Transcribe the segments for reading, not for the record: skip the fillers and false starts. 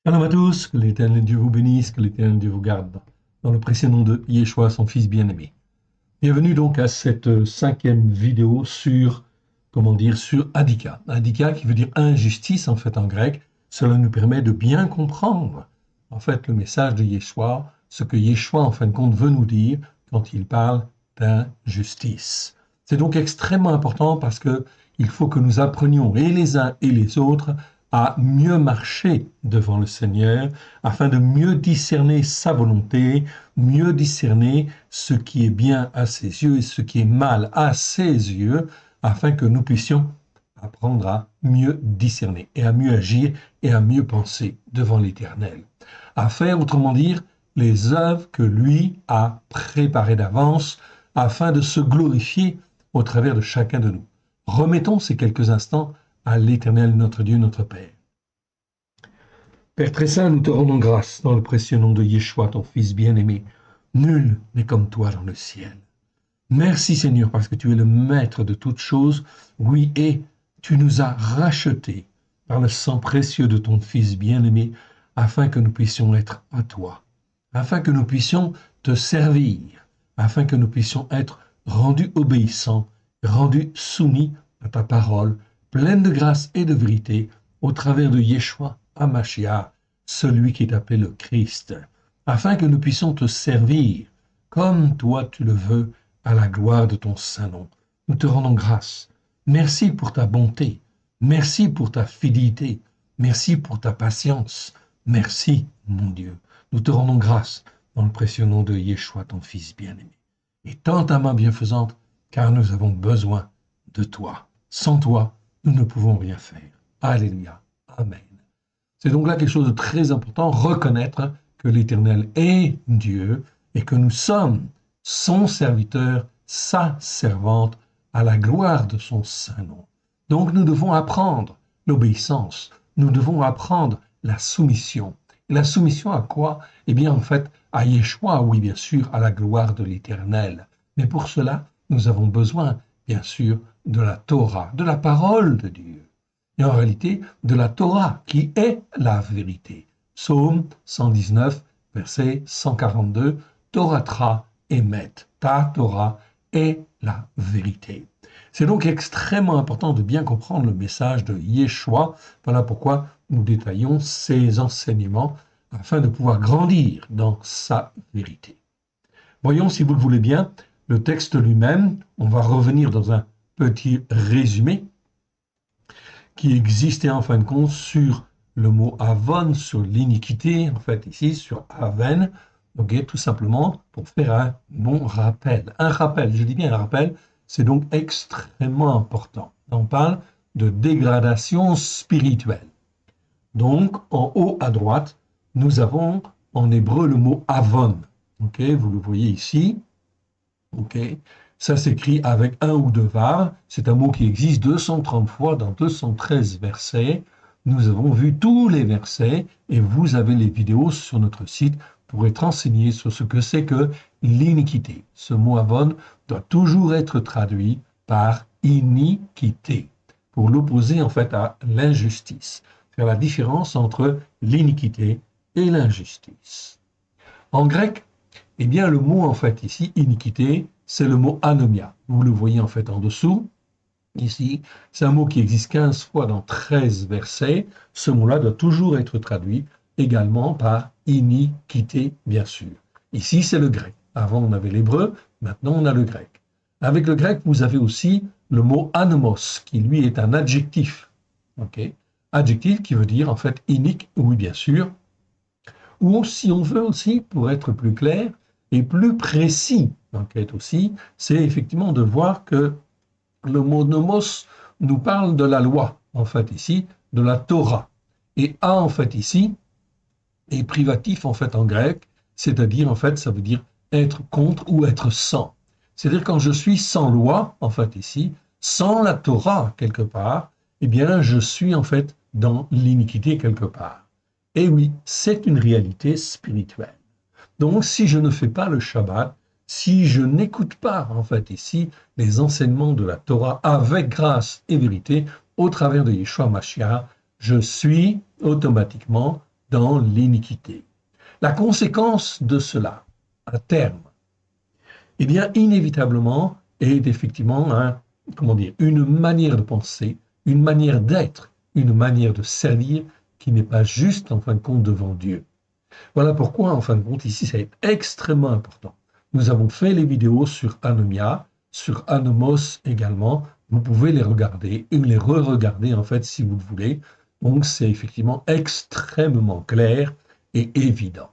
Shalom à tous, que l'Éternel Dieu vous bénisse, que l'Éternel Dieu vous garde. Dans le précieux nom de Yeshua, son Fils bien-aimé. Bienvenue donc à cette cinquième vidéo sur Adika. Adika qui veut dire injustice en fait en grec. Cela nous permet de bien comprendre en fait le message de Yeshua, ce que Yeshua en fin de compte veut nous dire quand il parle d'injustice. C'est donc extrêmement important parce que il faut que nous apprenions et les uns et les autres à mieux marcher devant le Seigneur afin de mieux discerner sa volonté, mieux discerner ce qui est bien à ses yeux et ce qui est mal à ses yeux, afin que nous puissions apprendre à mieux discerner et à mieux agir et à mieux penser devant l'Éternel. À faire, autrement dire, les œuvres que lui a préparées d'avance afin de se glorifier au travers de chacun de nous. Remettons ces quelques instants à l'Éternel, notre Dieu, notre Père. Père très saint, nous te rendons grâce dans le précieux nom de Yeshua, ton Fils bien-aimé. Nul n'est comme toi dans le ciel. Merci Seigneur, parce que tu es le maître de toutes choses. Oui, et tu nous as rachetés par le sang précieux de ton Fils bien-aimé, afin que nous puissions être à toi, afin que nous puissions te servir, afin que nous puissions être rendus obéissants, rendus soumis à ta parole, pleine de grâce et de vérité, au travers de Yeshua HaMashiach, celui qui est appelé le Christ, afin que nous puissions te servir comme toi tu le veux, à la gloire de ton saint nom. Nous te rendons grâce. Merci pour ta bonté. Merci pour ta fidélité. Merci pour ta patience. Merci, mon Dieu. Nous te rendons grâce dans le précieux nom de Yeshua, ton Fils bien-aimé. Et tends ta main bienfaisante, car nous avons besoin de toi. Sans toi, nous ne pouvons rien faire. Alléluia. Amen. C'est donc là quelque chose de très important, reconnaître que l'Éternel est Dieu et que nous sommes son serviteur, sa servante, à la gloire de son saint nom. Donc nous devons apprendre l'obéissance, nous devons apprendre la soumission. Et la soumission à quoi? Eh bien en fait à Yeshua, oui bien sûr, à la gloire de l'Éternel. Mais pour cela, nous avons besoin bien sûr de la Torah, de la parole de Dieu. Et en réalité, de la Torah qui est la vérité. Psaume 119, verset 142, Toratra Emet, ta Torah est la vérité. C'est donc extrêmement important de bien comprendre le message de Yeshua. Voilà pourquoi nous détaillons ces enseignements afin de pouvoir grandir dans sa vérité. Voyons, si vous le voulez bien, le texte lui-même. On va revenir dans un petit résumé qui existait en fin de compte sur le mot avon, sur l'iniquité, en fait ici sur aven, ok, tout simplement pour faire un bon rappel. Un rappel, je dis bien un rappel, c'est donc extrêmement important. On parle de dégradation spirituelle. Donc, en haut à droite, nous avons en hébreu le mot avon. Ok, vous le voyez ici. Ok, ça s'écrit avec un ou deux vav. C'est un mot qui existe 230 fois dans 213 versets. Nous avons vu tous les versets et vous avez les vidéos sur notre site pour être enseigné sur ce que c'est que l'iniquité. Ce mot avon doit toujours être traduit par iniquité pour l'opposer en fait à l'injustice. Faire la différence entre l'iniquité et l'injustice. En grec, eh bien, le mot, en fait, ici, iniquité, c'est le mot anomia. Vous le voyez, en fait, en dessous. Ici, c'est un mot qui existe 15 fois dans 13 versets. Ce mot-là doit toujours être traduit également par iniquité, bien sûr. Ici, c'est le grec. Avant, on avait l'hébreu. Maintenant, on a le grec. Avec le grec, vous avez aussi le mot anomos, qui, lui, est un adjectif. OK? Adjectif qui veut dire, en fait, inique, oui, bien sûr. Ou, si on veut aussi, pour être plus clair, et plus précis, enquête aussi, c'est effectivement de voir que le mot nomos nous parle de la loi, en fait ici, de la Torah. Et a, en fait ici, est privatif, en fait en grec, c'est-à-dire, en fait, ça veut dire être contre ou être sans. C'est-à-dire quand je suis sans loi, en fait ici, sans la Torah quelque part, eh bien je suis en fait dans l'iniquité quelque part. Et oui, c'est une réalité spirituelle. Donc, si je ne fais pas le Shabbat, si je n'écoute pas, en fait, ici, les enseignements de la Torah avec grâce et vérité, au travers de Yeshua Mashiach, je suis automatiquement dans l'iniquité. La conséquence de cela, à terme, eh bien, inévitablement, est effectivement une manière de penser, une manière d'être, une manière de servir qui n'est pas juste, en fin de compte, devant Dieu. Voilà pourquoi, en fin de compte, ici, c'est extrêmement important. Nous avons fait les vidéos sur Anomia, sur Anomos également. Vous pouvez les regarder et les re-regarder, en fait, si vous le voulez. Donc, c'est effectivement extrêmement clair et évident.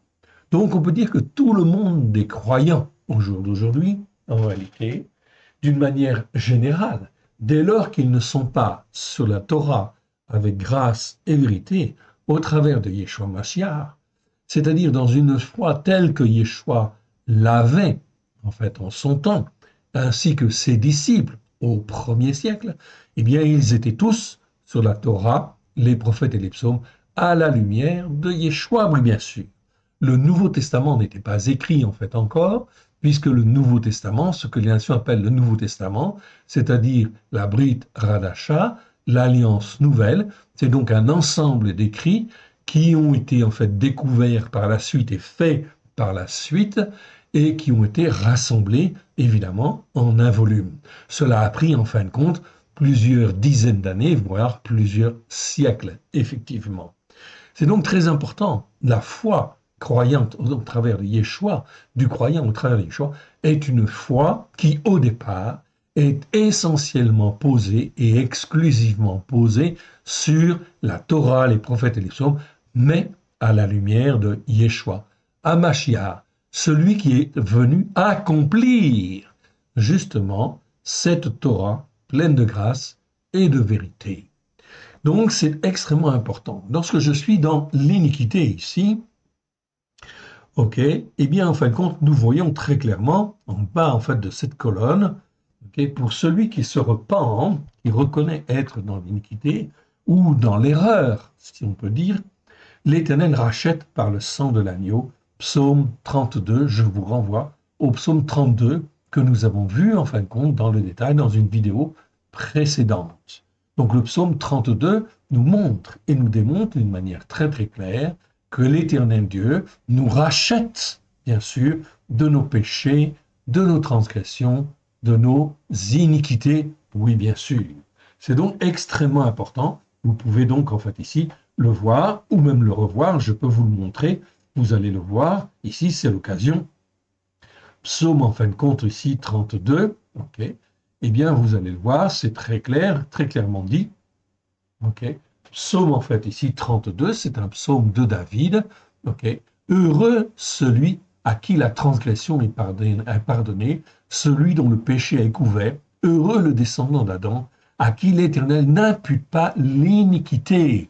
Donc, on peut dire que tout le monde des croyants au jour d'aujourd'hui, en réalité, d'une manière générale, dès lors qu'ils ne sont pas sur la Torah avec grâce et vérité, au travers de Yeshua Mashiach, c'est-à-dire dans une foi telle que Yeshua l'avait, en fait, en son temps, ainsi que ses disciples au 1er siècle, eh bien, ils étaient tous sur la Torah, les prophètes et les psaumes, à la lumière de Yeshua, oui, bien sûr. Le Nouveau Testament n'était pas écrit, en fait, encore, puisque le Nouveau Testament, ce que les nations appellent le Nouveau Testament, c'est-à-dire la Brit Radasha, l'Alliance Nouvelle, c'est donc un ensemble d'écrits qui ont été en fait découverts par la suite et faits par la suite et qui ont été rassemblés évidemment en un volume. Cela a pris en fin de compte plusieurs dizaines d'années, voire plusieurs siècles, effectivement. C'est donc très important. La foi croyante au travers de Yeshua, du croyant au travers de Yeshua, est une foi qui, au départ, est essentiellement posée et exclusivement posée sur la Torah, les prophètes et les psaumes, mais à la lumière de Yeshua, Hamashiach, celui qui est venu accomplir justement cette Torah pleine de grâce et de vérité. Donc c'est extrêmement important. Lorsque je suis dans l'iniquité ici, ok, eh bien en fin de compte, nous voyons très clairement en bas en fait de cette colonne, ok, pour celui qui se repent, qui reconnaît être dans l'iniquité ou dans l'erreur, si on peut dire, l'Éternel rachète par le sang de l'agneau. Psaume 32, je vous renvoie au psaume 32 que nous avons vu en fin de compte dans le détail dans une vidéo précédente. Donc le psaume 32 nous montre et nous démontre d'une manière très très claire que l'Éternel Dieu nous rachète, bien sûr, de nos péchés, de nos transgressions, de nos iniquités, oui bien sûr. C'est donc extrêmement important. Vous pouvez donc en fait ici le voir ou même le revoir, je peux vous le montrer, vous allez le voir, ici c'est l'occasion. Psaume en fin de compte ici 32, ok, eh bien vous allez le voir, c'est très clair, très clairement dit, ok. Psaume en fait ici 32, c'est un psaume de David, ok. Heureux celui à qui la transgression est pardonnée, celui dont le péché est couvert, heureux le descendant d'Adam, à qui l'Éternel n'impute pas l'iniquité.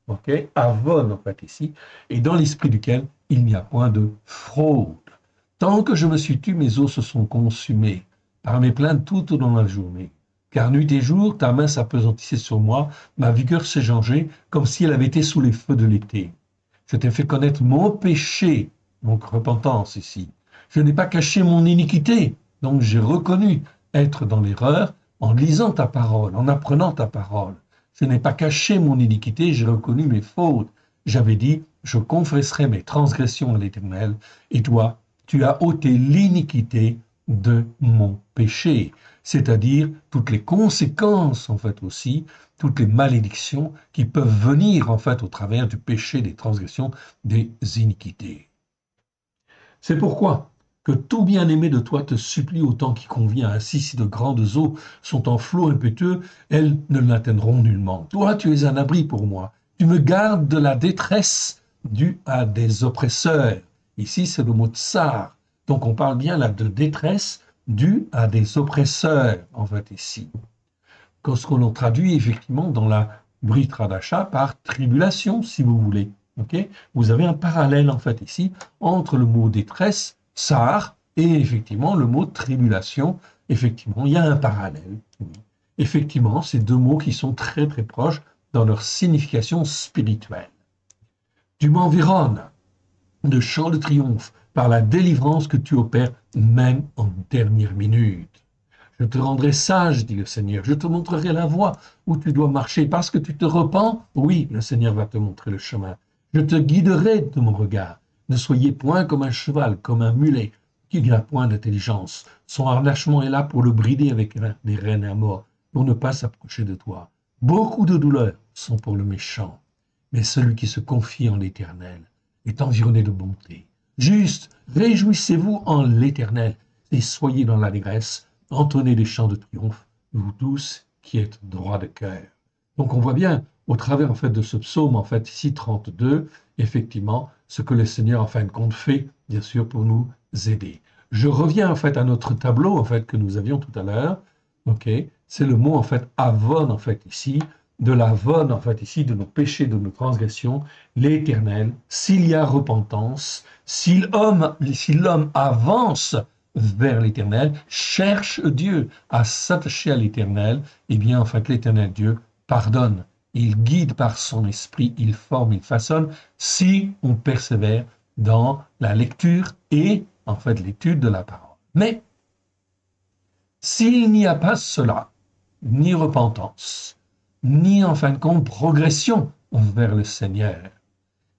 Ok, Avon en fait ici, et dans l'esprit duquel il n'y a point de fraude. Tant que je me suis tu, mes os se sont consumés par mes plaintes tout au long de la journée. Car nuit et jour, ta main s'appesantissait sur moi, ma vigueur s'est changée comme si elle avait été sous les feux de l'été. Je t'ai fait connaître mon péché, donc repentance ici. Je n'ai pas caché mon iniquité, donc j'ai reconnu être dans l'erreur en lisant ta parole, en apprenant ta parole. Je n'ai pas caché mon iniquité, j'ai reconnu mes fautes. J'avais dit, je confesserai mes transgressions à l'Éternel, et toi, tu as ôté l'iniquité de mon péché, c'est-à-dire toutes les conséquences, en fait aussi, toutes les malédictions qui peuvent venir, en fait, au travers du péché, des transgressions, des iniquités. C'est pourquoi que tout bien-aimé de toi te supplie au temps qui convient, ainsi si de grandes eaux sont en flot impétueux, elles ne l'atteindront nullement. Toi, tu es un abri pour moi. Tu me gardes de la détresse due à des oppresseurs. Ici, c'est le mot tsar. Donc, on parle bien là de détresse due à des oppresseurs, en fait, ici. Ce que l'on traduit effectivement dans la Brit Radasha par tribulation, si vous voulez. Okay, vous avez un parallèle, en fait, ici, entre le mot détresse, tsar, et effectivement le mot tribulation. Effectivement, il y a un parallèle. Effectivement, ces deux mots qui sont très très proches dans leur signification spirituelle. Tu m'environnes de chants de triomphe par la délivrance que tu opères même en dernière minute. Je te rendrai sage, dit le Seigneur, je te montrerai la voie où tu dois marcher parce que tu te repens. Oui, le Seigneur va te montrer le chemin. Je te guiderai de mon regard. Ne soyez point comme un cheval, comme un mulet, qui n'a point d'intelligence. Son harnachement est là pour le brider avec des rênes à mort, pour ne pas s'approcher de toi. Beaucoup de douleurs sont pour le méchant, mais celui qui se confie en l'Éternel est environné de bonté. Juste, réjouissez-vous en l'Éternel et soyez dans l'allégresse, entonnez des chants de triomphe, vous tous qui êtes droits de cœur. Donc on voit bien, au travers en fait de ce psaume, en fait ici 32, effectivement, ce que le Seigneur en fin de compte fait, bien sûr, pour nous aider. Je reviens en fait à notre tableau en fait que nous avions tout à l'heure. Ok, c'est le mot en fait avon en fait ici, de l'avon en fait ici, de nos péchés, de nos transgressions, l'Éternel. S'il y a repentance, si l'homme avance vers l'Éternel, cherche Dieu à s'attacher à l'Éternel, eh bien en fait l'Éternel Dieu pardonne. Il guide par son esprit, il forme, il façonne, si on persévère dans la lecture et en fait l'étude de la parole. Mais s'il n'y a pas cela, ni repentance, ni en fin de compte progression vers le Seigneur,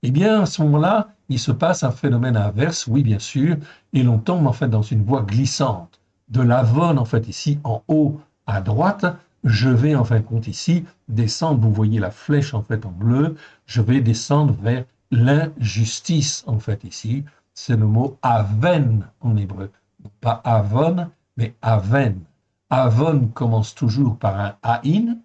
eh bien à ce moment-là, il se passe un phénomène inverse, oui bien sûr, et l'on tombe en fait dans une voie glissante. De l'avon en fait ici en haut à droite, je vais en fin de compte ici descendre, vous voyez la flèche en fait en bleu, je vais descendre vers l'injustice en fait ici, c'est le mot aven en hébreu, pas avon, mais aven. Avon commence toujours par un aïn,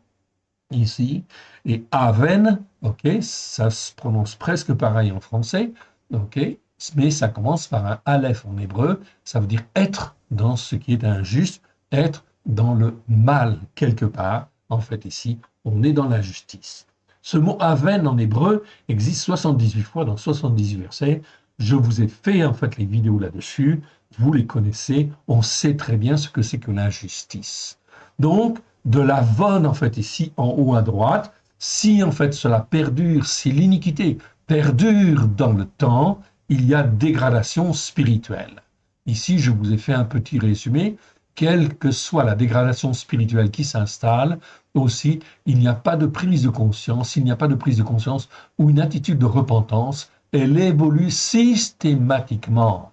ici, et aven, ok, ça se prononce presque pareil en français, ok, mais ça commence par un aleph en hébreu, ça veut dire être dans ce qui est injuste, être dans le mal quelque part. En fait, ici, on est dans l'injustice. Ce mot aven en hébreu existe 78 fois dans 78 versets. Je vous ai fait en fait les vidéos là-dessus. Vous les connaissez. On sait très bien ce que c'est que l'injustice. Donc, de l'avon en fait ici en haut à droite, si en fait cela perdure, si l'iniquité perdure dans le temps, il y a dégradation spirituelle. Ici, je vous ai fait un petit résumé. Quelle que soit la dégradation spirituelle qui s'installe, aussi, il n'y a pas de prise de conscience, s'il n'y a pas de prise de conscience ou une attitude de repentance, elle évolue systématiquement.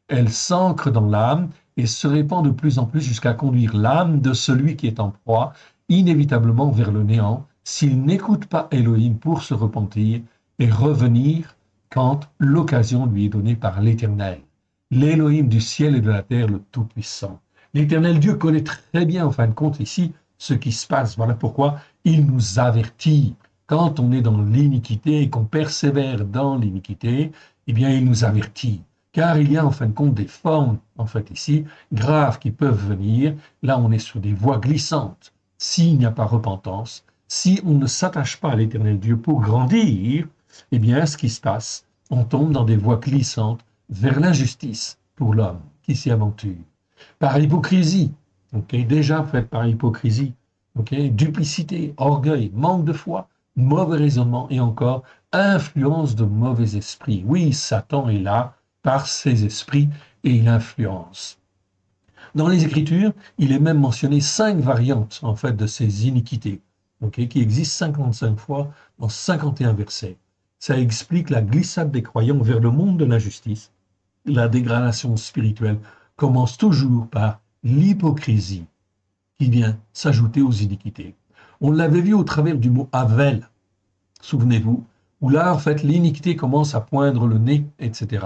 Elle s'ancre dans l'âme et se répand de plus en plus jusqu'à conduire l'âme de celui qui est en proie inévitablement vers le néant s'il n'écoute pas Elohim pour se repentir et revenir quand l'occasion lui est donnée par l'Éternel, l'Élohim du ciel et de la terre, le Tout-Puissant. L'Éternel Dieu connaît très bien, en fin de compte, ici, ce qui se passe. Voilà pourquoi il nous avertit. Quand on est dans l'iniquité et qu'on persévère dans l'iniquité, eh bien, il nous avertit. Car il y a, en fin de compte, des formes, en fait, ici, graves qui peuvent venir. Là, on est sur des voies glissantes. S'il n'y a pas repentance, si on ne s'attache pas à l'Éternel Dieu pour grandir, eh bien, ce qui se passe, on tombe dans des voies glissantes vers l'injustice pour l'homme qui s'y aventure. Par hypocrisie, okay, déjà fait par hypocrisie, okay, duplicité, orgueil, manque de foi, mauvais raisonnement et encore influence de mauvais esprits. Oui, Satan est là par ses esprits et il influence. Dans les Écritures, il est même mentionné 5 variantes en fait de ces iniquités, okay, qui existent 55 fois dans 51 versets. Ça explique la glissade des croyants vers le monde de l'injustice. La dégradation spirituelle commence toujours par l'hypocrisie qui vient s'ajouter aux iniquités. On l'avait vu au travers du mot Havel, souvenez-vous, où là, en fait, l'iniquité commence à poindre le nez, etc.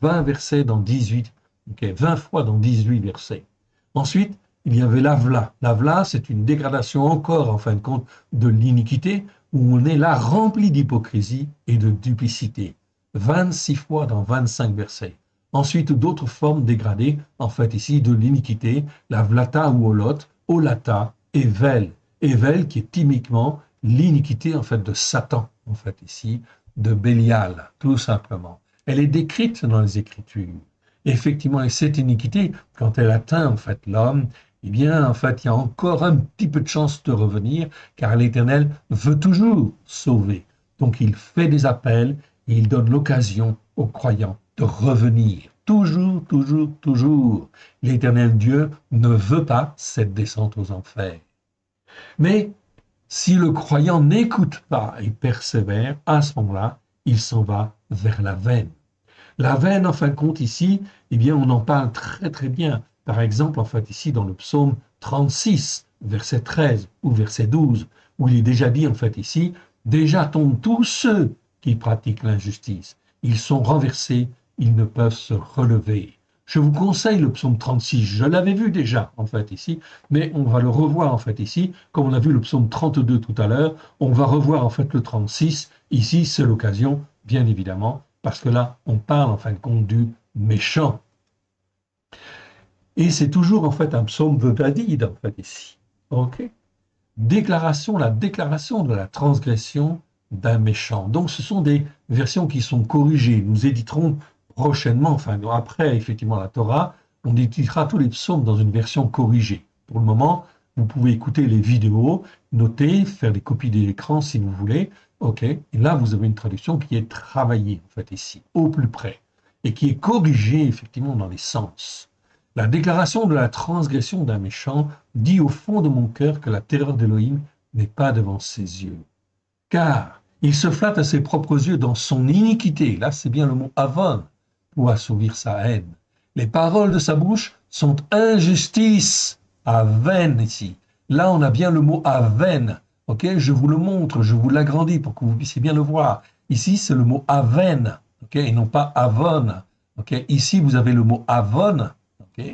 20 versets dans 18, okay, 20 fois dans 18 versets. Ensuite, il y avait l'Avla. L'Avla, c'est une dégradation encore, en fin de compte, de l'iniquité, où on est là rempli d'hypocrisie et de duplicité. 26 fois dans 25 versets. Ensuite, d'autres formes dégradées, en fait ici, de l'iniquité, la vlata ou olata et vel. Et vel qui est typiquement l'iniquité, en fait, de Satan, en fait ici, de Bélial, tout simplement. Elle est décrite dans les Écritures. Effectivement, et cette iniquité, quand elle atteint, en fait, l'homme, eh bien, en fait, il y a encore un petit peu de chance de revenir, car l'Éternel veut toujours sauver. Donc, il fait des appels et il donne l'occasion aux croyants de revenir. Toujours, toujours, toujours. L'Éternel Dieu ne veut pas cette descente aux enfers. Mais si le croyant n'écoute pas et persévère, à ce moment-là, il s'en va vers la veine. La veine, en fin de compte, ici, eh bien, on en parle très très bien. Par exemple, en fait, ici, dans le psaume 36, verset 13 ou verset 12, où il est déjà dit, en fait, ici, déjà tombent tous ceux qui pratiquent l'injustice. Ils sont renversés, ils ne peuvent se relever. Je vous conseille le psaume 36, je l'avais vu déjà, en fait, ici, mais on va le revoir, en fait, ici, comme on a vu le psaume 32 tout à l'heure, on va revoir, en fait, le 36. Ici, c'est l'occasion, bien évidemment, parce que là, on parle en fin de compte du méchant. Et c'est toujours en fait un psaume de David, en fait, ici. OK? La déclaration de la transgression d'un méchant. Donc, ce sont des versions qui sont corrigées. Nous éditerons prochainement, enfin, après, effectivement, la Torah, on éditera tous les psaumes dans une version corrigée. Pour le moment, vous pouvez écouter les vidéos, noter, faire des copies d'écran si vous voulez. OK? Et là, vous avez une traduction qui est travaillée, en fait, ici, au plus près, et qui est corrigée, effectivement, dans les sens. La déclaration de la transgression d'un méchant dit au fond de mon cœur que la terreur d'Élohim n'est pas devant ses yeux. Car il se flatte à ses propres yeux dans son iniquité, là c'est bien le mot avon, pour assouvir sa haine. Les paroles de sa bouche sont injustice, aven ici. Là on a bien le mot aven, ok? Je vous le montre, je vous l'agrandis pour que vous puissiez bien le voir. Ici c'est le mot aven, ok? Et non pas avon, ok? Ici vous avez le mot avon, ok?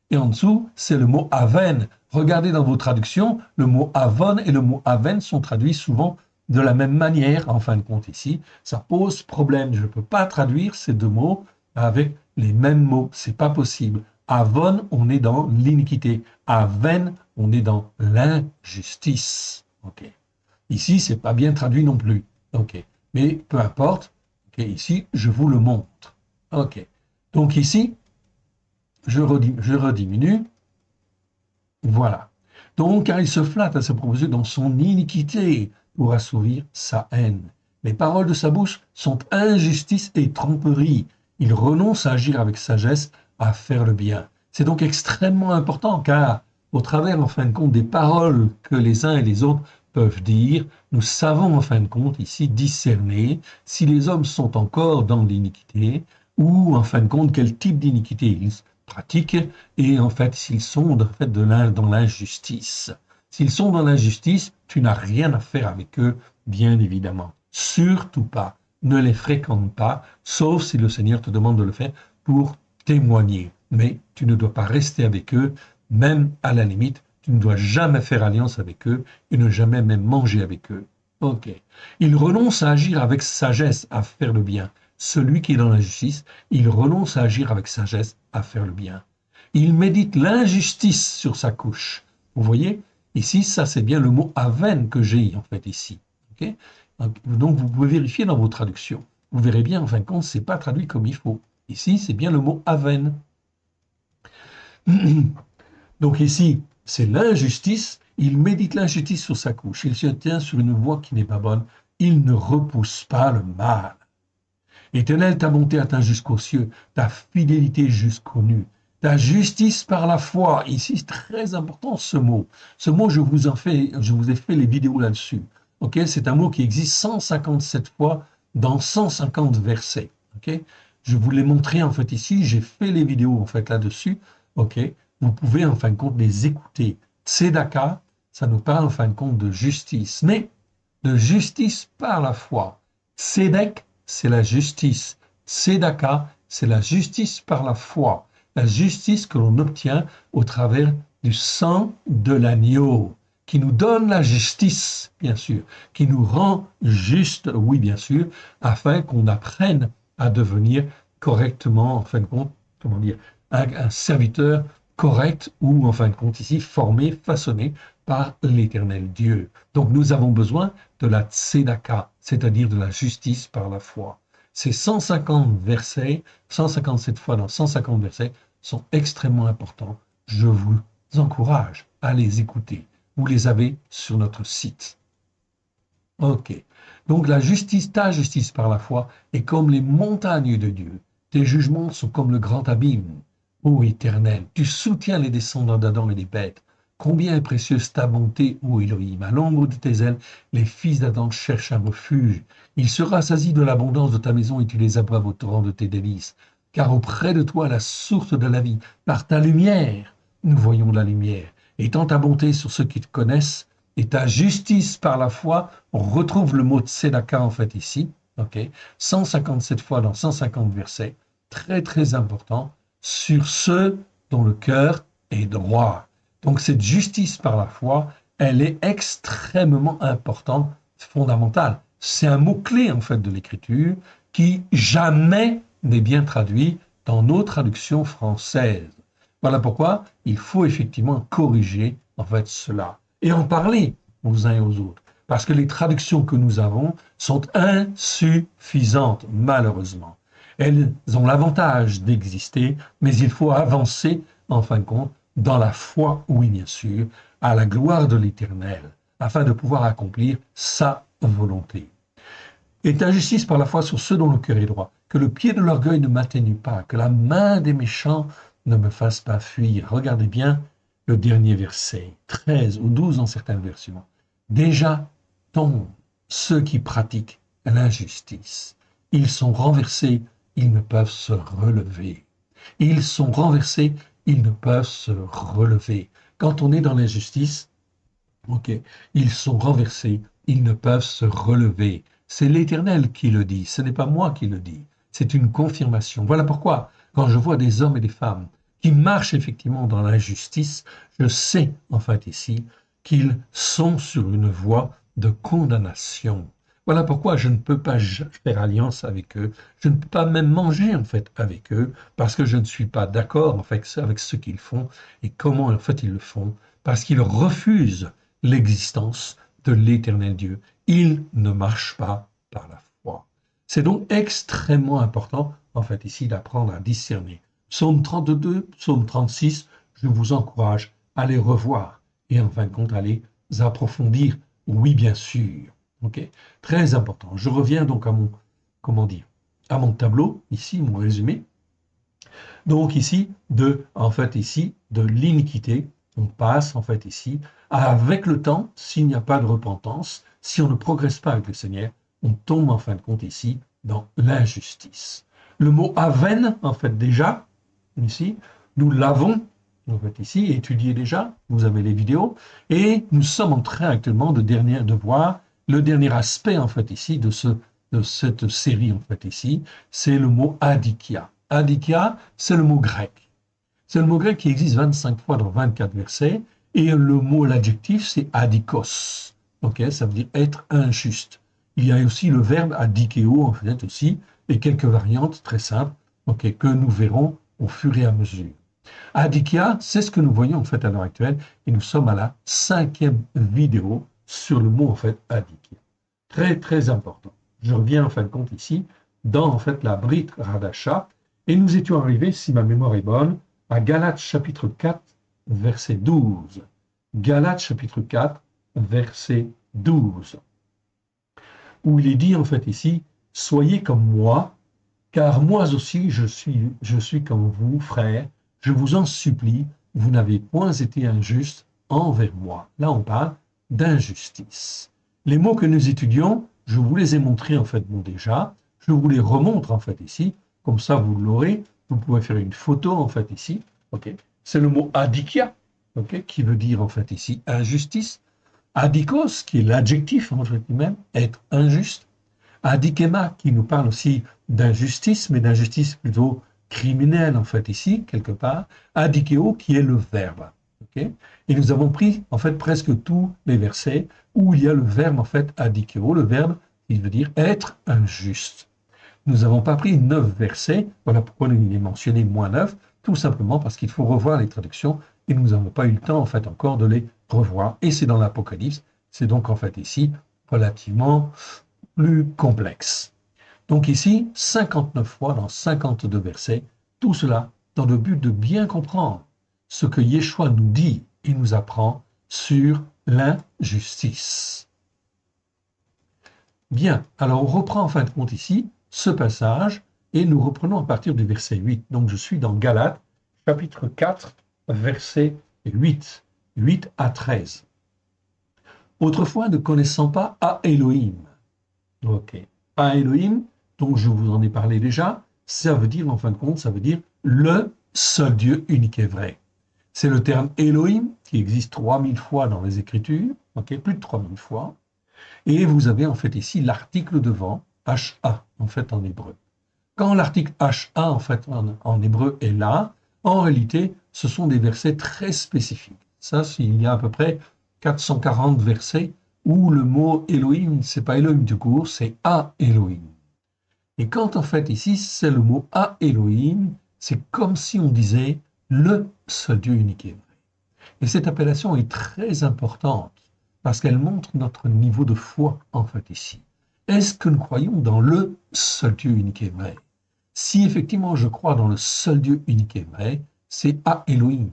Et en dessous, c'est le mot aven. Regardez dans vos traductions, le mot avon et le mot aven sont traduits souvent de la même manière, en fin de compte ici. Ça pose problème. Je ne peux pas traduire ces deux mots avec les mêmes mots. C'est pas possible. Avon, on est dans l'iniquité. Aven, on est dans l'injustice. Ok. Ici, c'est pas bien traduit non plus. Ok. Mais peu importe. Ok. Ici, je vous le montre. Ok. Donc ici, je rediminue. Voilà. Donc, car il se flatte à se proposer dans son iniquité pour assouvir sa haine. Les paroles de sa bouche sont injustice et tromperie. Il renonce à agir avec sagesse, à faire le bien. C'est donc extrêmement important car, au travers, en fin de compte, des paroles que les uns et les autres peuvent dire, nous savons, en fin de compte, ici, discerner si les hommes sont encore dans l'iniquité ou, en fin de compte, quel type d'iniquité ils pratiquent et, en fait, s'ils sont en fait, dans l'injustice. S'ils sont dans l'injustice, tu n'as rien à faire avec eux, bien évidemment. Surtout pas. Ne les fréquente pas, sauf si le Seigneur te demande de le faire pour témoigner. Mais tu ne dois pas rester avec eux, même à la limite, tu ne dois jamais faire alliance avec eux et ne jamais même manger avec eux. Ok. Il renonce à agir avec sagesse, à faire le bien. Celui qui est dans l'injustice, il renonce à agir avec sagesse, à faire le bien. Il médite l'injustice sur sa couche. Vous voyez? Ici, ça c'est bien le mot aven que j'ai en fait ici. Okay, donc vous pouvez vérifier dans vos traductions. Vous verrez bien en fin de compte, c'est pas traduit comme il faut. Ici, c'est bien le mot aven. Donc ici, c'est l'injustice. Il médite l'injustice sur sa couche. Il se tient sur une voie qui n'est pas bonne. Il ne repousse pas le mal. Éternel, ta bonté atteint jusqu'aux cieux, ta fidélité jusqu'aux nues. Ta justice par la foi. Ici, c'est très important ce mot. Ce mot, je vous ai fait les vidéos là-dessus. Ok, c'est un mot qui existe 157 fois dans 150 versets. Ok, je vous l'ai montré en fait ici. J'ai fait les vidéos en fait là-dessus. Ok, vous pouvez en fin de compte les écouter. Tzedaka, ça nous parle en fin de compte de justice, mais de justice par la foi. Tzedek, c'est la justice. Tzedaka, c'est la justice par la foi. La justice que l'on obtient au travers du sang de l'agneau, qui nous donne la justice, bien sûr, qui nous rend juste, oui, bien sûr, afin qu'on apprenne à devenir correctement, en fin de compte, comment dire, un serviteur correct ou, en fin de compte, ici, formé, façonné par l'Éternel Dieu. Donc, nous avons besoin de la tzedaka, c'est-à-dire de la justice par la foi. Ces 150 versets, 157 fois dans 150 versets, sont extrêmement importants. Je vous encourage à les écouter. Vous les avez sur notre site. Ok. Donc la justice, ta justice par la foi, est comme les montagnes de Dieu. Tes jugements sont comme le grand abîme. Ô Éternel, tu soutiens les descendants d'Adam et des bêtes. Combien est précieuse ta bonté, ô Elohim. À l'ombre de tes ailes, les fils d'Adam cherchent un refuge. Ils se rassasient de l'abondance de ta maison et tu les abreuves au torrent de tes délices. Car auprès de toi, la source de la vie, par ta lumière, nous voyons la lumière. Étends ta bonté sur ceux qui te connaissent et ta justice par la foi. On retrouve le mot de tzedaka en fait ici, ok, 157 fois dans 150 versets, très très important, sur ceux dont le cœur est droit. Donc cette justice par la foi, elle est extrêmement importante, fondamentale. C'est un mot-clé en fait de l'écriture qui jamais n'est bien traduit dans nos traductions françaises. Voilà pourquoi il faut effectivement corriger en fait cela et en parler aux uns et aux autres. Parce que les traductions que nous avons sont insuffisantes, malheureusement. Elles ont l'avantage d'exister, mais il faut avancer, en fin de compte, dans la foi, oui, bien sûr, à la gloire de l'Éternel, afin de pouvoir accomplir sa volonté. Et ta justice par la foi sur ceux dont le cœur est droit, que le pied de l'orgueil ne m'atteigne pas, que la main des méchants ne me fasse pas fuir. Regardez bien le dernier verset, 13 ou 12 dans certaines versions. Déjà tombent ceux qui pratiquent l'injustice. Ils sont renversés, ils ne peuvent se relever. Ils sont renversés, ils ne peuvent se relever. Quand on est dans l'injustice, ok, ils sont renversés, ils ne peuvent se relever. C'est l'Éternel qui le dit, ce n'est pas moi qui le dis. C'est une confirmation. Voilà pourquoi, quand je vois des hommes et des femmes qui marchent effectivement dans l'injustice, je sais en fait ici qu'ils sont sur une voie de condamnation. Voilà pourquoi je ne peux pas faire alliance avec eux, je ne peux pas même manger en fait avec eux, parce que je ne suis pas d'accord en fait avec ce qu'ils font et comment en fait ils le font, parce qu'ils refusent l'existence de l'Éternel Dieu. Ils ne marchent pas par la foi. C'est donc extrêmement important en fait ici d'apprendre à discerner. Psaume 32, psaume 36, je vous encourage à les revoir et en fin de compte à les approfondir. Oui, bien sûr. Ok, très important. Je reviens donc à mon, comment dire, à mon tableau, ici, mon résumé. Donc ici, en fait, ici, de l'iniquité, on passe, en fait, ici, avec le temps, s'il n'y a pas de repentance, si on ne progresse pas avec le Seigneur, on tombe, en fin de compte, ici, dans l'injustice. Le mot aven, en fait, déjà, ici, nous l'avons, en fait, ici, étudié déjà, vous avez les vidéos, et nous sommes en train actuellement de voir le dernier aspect, en fait, ici, de cette série, en fait, ici, c'est le mot adikia. Adikia, c'est le mot grec. C'est le mot grec qui existe 25 fois dans 24 versets, et le mot, l'adjectif, c'est adikos. Ok, ça veut dire être injuste. Il y a aussi le verbe adikeo, en fait, aussi, et quelques variantes très simples, ok, que nous verrons au fur et à mesure. Adikia, c'est ce que nous voyons en fait à l'heure actuelle, et nous sommes à la 5e vidéo sur le mot en fait Adikia. Très très important. Je reviens en fin de compte ici dans en fait la Brit Radasha, et nous étions arrivés, si ma mémoire est bonne, à Galates chapitre 4, verset 12. Galates chapitre 4, verset 12. Où il est dit en fait ici, soyez comme moi, car moi aussi je suis comme vous, frères, je vous en supplie, vous n'avez point été injuste envers moi. Là, on parle d'injustice. Les mots que nous étudions, je vous les ai montrés en fait déjà. Je vous les remontre en fait ici. Comme ça, vous l'aurez. Vous pouvez faire une photo en fait ici. Ok. C'est le mot adikia, ok, qui veut dire en fait ici injustice. Adikos, qui est l'adjectif en fait même, être injuste. Adikema, qui nous parle aussi d'injustice, mais d'injustice plutôt criminelle, en fait, ici, quelque part. Adikeo, qui est le verbe. Okay, et nous avons pris, en fait, presque tous les versets où il y a le verbe, en fait, adikeo, le verbe qui veut dire être injuste. Nous n'avons pas pris 9 versets, voilà pourquoi il est mentionné moins 9, tout simplement parce qu'il faut revoir les traductions et nous n'avons pas eu le temps, en fait, encore de les revoir. Et c'est dans l'Apocalypse, c'est donc, en fait, ici, relativement plus complexe. Donc ici, 59 fois dans 52 versets, tout cela dans le but de bien comprendre ce que Yeshua nous dit et nous apprend sur l'injustice. Bien, alors on reprend en fin de compte ici ce passage et nous reprenons à partir du verset 8. Donc je suis dans Galates, chapitre 4, verset 8. 8 à 13. Autrefois, ne connaissant pas à Elohim. Ok. À Elohim, dont je vous en ai parlé déjà, ça veut dire, en fin de compte, ça veut dire le seul Dieu unique et vrai. C'est le terme Elohim qui existe 3000 fois dans les Écritures, ok, plus de 3000 fois. Et vous avez en fait ici l'article devant, HA, en fait en hébreu. Quand l'article HA, en fait en hébreu est là, en réalité, ce sont des versets très spécifiques. Ça, il y a à peu près 440 versets où le mot Elohim, c'est pas Elohim du court, c'est A Elohim. Et quand en fait ici, c'est le mot A Elohim, c'est comme si on disait le seul Dieu unique et vrai. Et cette appellation est très importante parce qu'elle montre notre niveau de foi en fait ici. Est-ce que nous croyons dans le seul Dieu unique et vrai? Si effectivement je crois dans le seul Dieu unique et vrai, c'est à Elohim.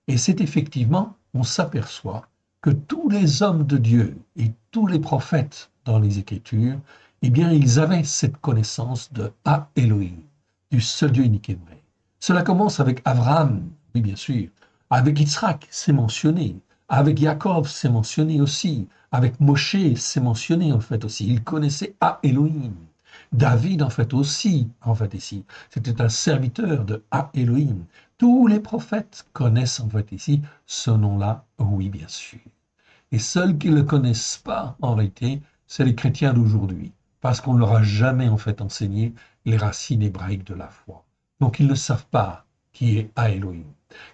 Et c'est effectivement, on s'aperçoit que tous les hommes de Dieu et tous les prophètes dans les Écritures, eh bien, ils avaient cette connaissance de à Elohim, du seul Dieu unique et vrai. Cela commence avec Abraham, oui bien sûr, avec Yitzhak, c'est mentionné, avec Jacob, c'est mentionné aussi, avec Moshe, c'est mentionné en fait aussi. Ils connaissaient à Elohim. David, en fait, aussi, en fait, ici, c'était un serviteur de à Elohim. Tous les prophètes connaissent, en fait, ici, ce nom-là, oui, bien sûr. Et seuls qui ne le connaissent pas, en réalité, c'est les chrétiens d'aujourd'hui, parce qu'on ne leur a jamais, en fait, enseigné les racines hébraïques de la foi. Donc, ils ne savent pas qui est à Elohim.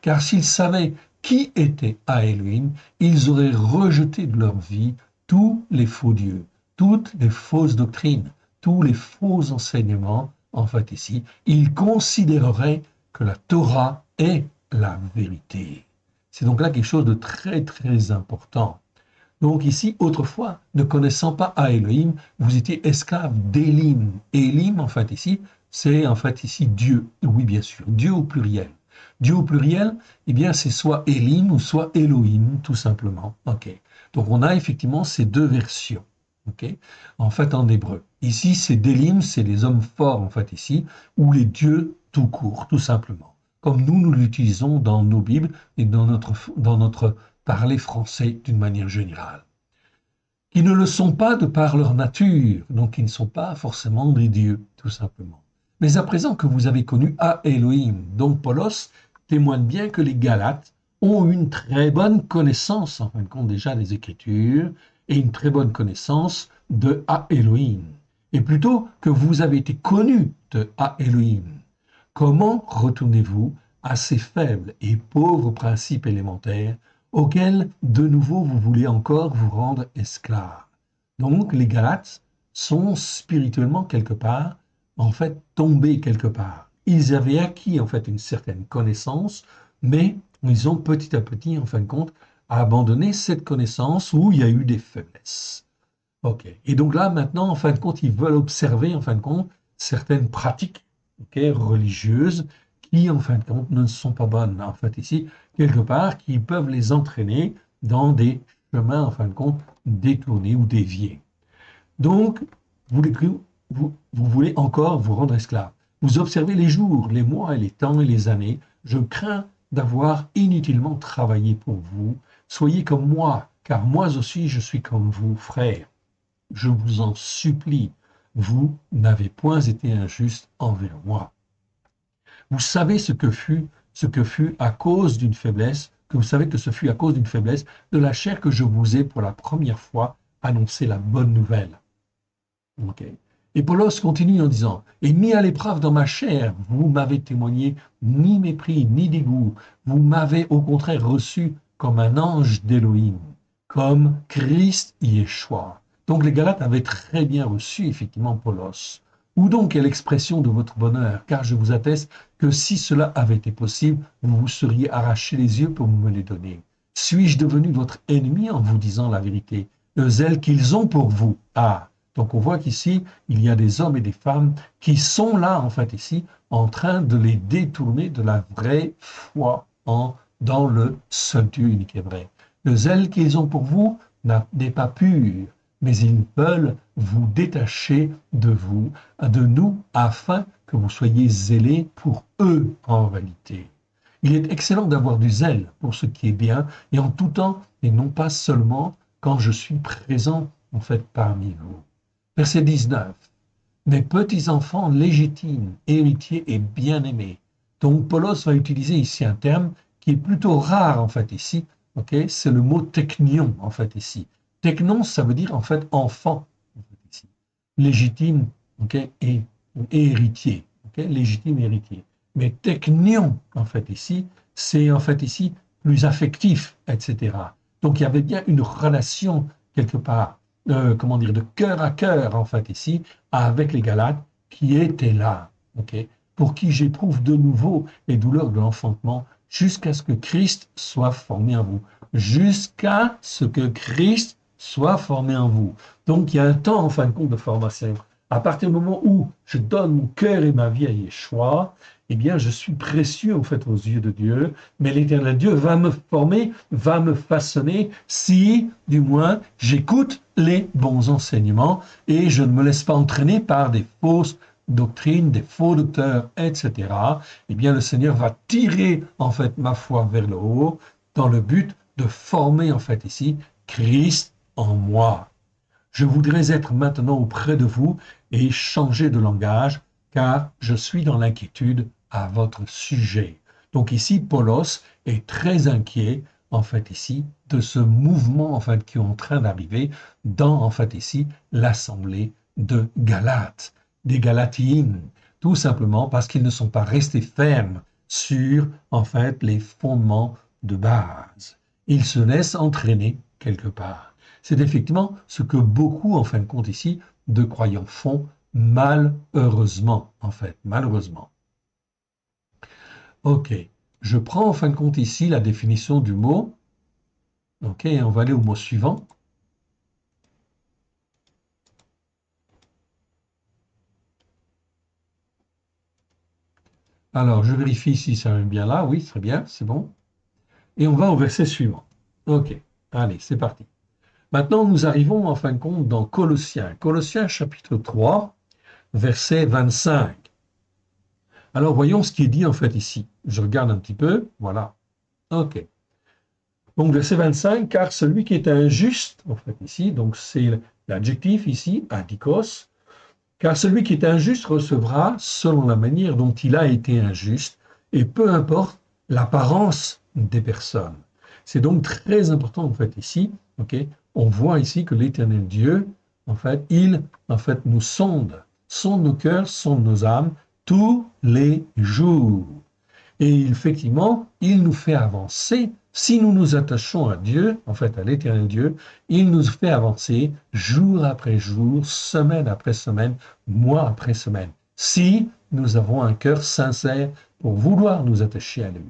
Car s'ils savaient qui était à Elohim, ils auraient rejeté de leur vie tous les faux dieux, toutes les fausses doctrines, tous les faux enseignements, en fait ici, ils considéreraient que la Torah est la vérité. C'est donc là quelque chose de très très important. Donc ici, autrefois, ne connaissant pas à Elohim, vous étiez esclave d'Elim. Elim, en fait ici, c'est en fait ici Dieu. Oui, bien sûr, Dieu au pluriel. Dieu au pluriel, eh bien, c'est soit Elim ou soit Elohim, tout simplement. Ok. Donc on a effectivement ces deux versions. Ok. En fait, en hébreu. Ici, c'est Delim, c'est les hommes forts, en fait, ici, ou les dieux tout court, tout simplement. Comme nous l'utilisons dans nos Bibles et dans notre parler français d'une manière générale. Qui ne le sont pas de par leur nature, donc ils ne sont pas forcément des dieux, tout simplement. Mais à présent que vous avez connu à Elohim, donc Paulos témoigne bien que les Galates ont une très bonne connaissance, en fin de compte déjà des Écritures, et une très bonne connaissance de à Elohim. Et plutôt que vous avez été connus de à Elohim, comment retournez-vous à ces faibles et pauvres principes élémentaires auxquels, de nouveau, vous voulez encore vous rendre esclave? Donc, les Galates sont spirituellement quelque part, en fait, tombés quelque part. Ils avaient acquis, en fait, une certaine connaissance, mais ils ont petit à petit, en fin de compte, abandonné cette connaissance où il y a eu des faiblesses. Ok. Et donc là, maintenant, en fin de compte, ils veulent observer, en fin de compte, certaines pratiques religieuses qui, en fin de compte, ne sont pas bonnes. En fait, ici, quelque part, qui peuvent les entraîner dans des chemins, en fin de compte, détournés ou déviés. Donc, vous voulez encore vous rendre esclave. Vous observez les jours, les mois et les temps et les années. Je crains d'avoir inutilement travaillé pour vous. Soyez comme moi, car moi aussi je suis comme vous, frères. Je vous en supplie, vous n'avez point été injuste envers moi. Vous savez ce que fut à cause d'une faiblesse, que vous savez que ce fut à cause d'une faiblesse de la chair que je vous ai pour la première fois annoncé la bonne nouvelle. Okay. Et Paulos continue en disant, et mis à l'épreuve dans ma chair, vous m'avez témoigné ni mépris, ni dégoût, vous m'avez au contraire reçu comme un ange d'Élohim, comme Christ Yeshua. Donc les Galates avaient très bien reçu effectivement Paulos. Où donc est l'expression de votre bonheur? Car je vous atteste que si cela avait été possible, vous vous seriez arraché les yeux pour me les donner. Suis-je devenu votre ennemi en vous disant la vérité? Le zèle qu'ils ont pour vous. Ah, donc on voit qu'ici, il y a des hommes et des femmes qui sont là, en fait, ici, en train de les détourner de la vraie foi dans le seul Dieu unique et vrai. Le zèle qu'ils ont pour vous n'est pas pur, mais ils veulent vous détacher de vous, de nous, afin que vous soyez zélés pour eux en réalité. Il est excellent d'avoir du zèle pour ce qui est bien et en tout temps et non pas seulement quand je suis présent en fait parmi vous. Verset 19. Mes petits-enfants légitimes, héritiers et bien-aimés. Donc, Paulos va utiliser ici un terme qui est plutôt rare, en fait, ici. Okay, c'est le mot technion, en fait, ici. Technon, ça veut dire, en fait, enfant, en fait, ici. Légitime, okay, et héritier. Okay, légitime et héritier. Mais technion, en fait, ici, c'est, en fait, ici, plus affectif, etc. Donc, il y avait bien une relation, quelque part, comment dire, de cœur à cœur, en fait, ici, avec les Galates qui étaient là, okay, pour qui j'éprouve de nouveau les douleurs de l'enfantement jusqu'à ce que Christ soit formé en vous. Jusqu'à ce que Christ soit formé en vous. Donc il y a un temps en fin de compte de formation. À partir du moment où je donne mon cœur et ma vie à Yeshua, eh bien je suis précieux en fait aux yeux de Dieu, mais l'Éternel Dieu va me former, va me façonner si, du moins, j'écoute les bons enseignements et je ne me laisse pas entraîner par des fausses doctrines, des faux docteurs, etc. Eh bien, le Seigneur va tirer en fait ma foi vers le haut dans le but de former en fait ici Christ en moi. Je voudrais être maintenant auprès de vous et changer de langage car je suis dans l'inquiétude à votre sujet. Donc ici, Paulos est très inquiet en fait ici de ce mouvement en fait qui est en train d'arriver dans en fait ici l'assemblée de Galates, des Galatines, tout simplement parce qu'ils ne sont pas restés fermes sur en fait les fondements de base. Ils se laissent entraîner quelque part. C'est effectivement ce que beaucoup en fin de compte ici de croyants font malheureusement en fait, malheureusement. Ok, je prends en fin de compte ici la définition du mot. Ok, on va aller au mot suivant. Alors, je vérifie si ça est bien là. Oui, très bien, c'est bon. Et on va au verset suivant. Ok, allez, c'est parti. Maintenant, nous arrivons en fin de compte dans Colossiens. Colossiens chapitre 3, verset 25. Alors, voyons ce qui est dit en fait ici. Je regarde un petit peu. Voilà. Ok. Donc, verset 25, car celui qui est injuste, en fait ici, donc c'est l'adjectif ici, adikos, car celui qui est injuste recevra selon la manière dont il a été injuste, et peu importe l'apparence des personnes. C'est donc très important en fait ici. Ok, on voit ici que l'Éternel Dieu, en fait, il en fait nous sonde nos cœurs, sonde nos âmes tous les jours. Et effectivement, il nous fait avancer. Si nous nous attachons à Dieu, en fait à l'Éternel Dieu, il nous fait avancer jour après jour, semaine après semaine, mois après semaine. Si nous avons un cœur sincère pour vouloir nous attacher à lui.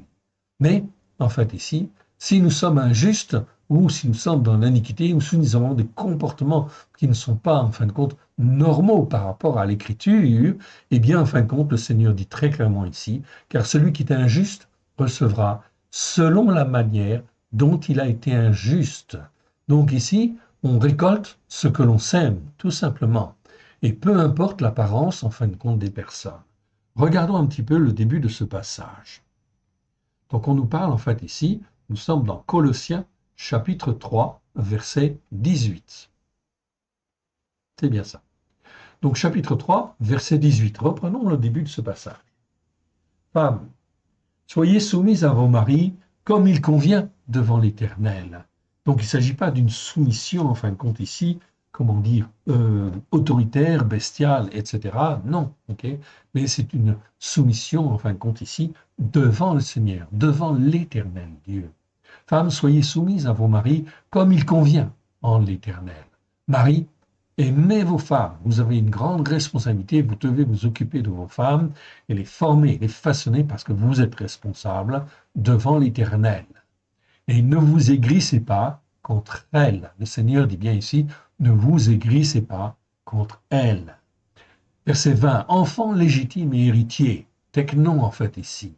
Mais, en fait ici, si nous sommes injustes, ou si nous sommes dans l'iniquité, ou si nous avons des comportements qui ne sont pas, en fin de compte, normaux par rapport à l'écriture, eh bien, en fin de compte, le Seigneur dit très clairement ici, car celui qui est injuste recevra selon la manière dont il a été injuste. Donc ici, on récolte ce que l'on sème, tout simplement. Et peu importe l'apparence, en fin de compte, des personnes. Regardons un petit peu le début de ce passage. Donc on nous parle en fait ici, nous sommes dans Colossiens chapitre 3, verset 18. C'est bien ça. Donc chapitre 3, verset 18. Reprenons le début de ce passage. Femmes, soyez soumises à vos maris comme il convient devant l'Éternel. Donc il ne s'agit pas d'une soumission, en fin de compte ici, comment dire, autoritaire, bestiale, etc. Non, ok. Mais c'est une soumission, en fin de compte ici, devant le Seigneur, devant l'Éternel Dieu. Femmes, soyez soumises à vos maris comme il convient en l'Éternel. Marie, aimez vos femmes. Vous avez une grande responsabilité. Vous devez vous occuper de vos femmes et les former, les façonner parce que vous êtes responsable devant l'Éternel. Et ne vous aigrissez pas contre elles. Le Seigneur dit bien ici, ne vous aigrissez pas contre elles. Verset 20, enfants légitimes et héritiers, technon en fait ici.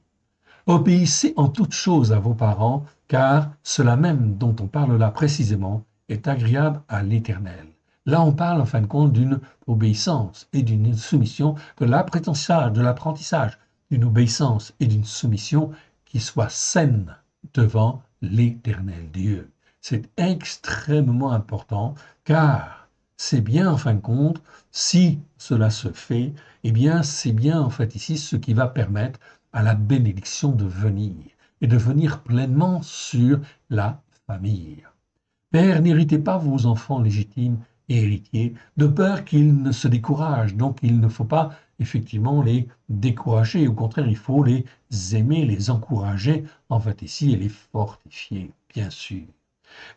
Obéissez en toutes choses à vos parents, car cela même dont on parle là précisément est agréable à l'Éternel. Là, on parle en fin de compte d'une obéissance et d'une soumission, de l'apprentissage, d'une obéissance et d'une soumission qui soit saine devant l'Éternel Dieu. C'est extrêmement important, car c'est bien, en fin de compte, si cela se fait, eh bien, c'est bien, en fait, ici, ce qui va permettre à la bénédiction de venir, et de venir pleinement sur la famille. Père, n'héritez pas vos enfants légitimes et héritiers, de peur qu'ils ne se découragent. Donc, il ne faut pas effectivement les décourager. Au contraire, il faut les aimer, les encourager, en fait, ici, et les fortifier, bien sûr.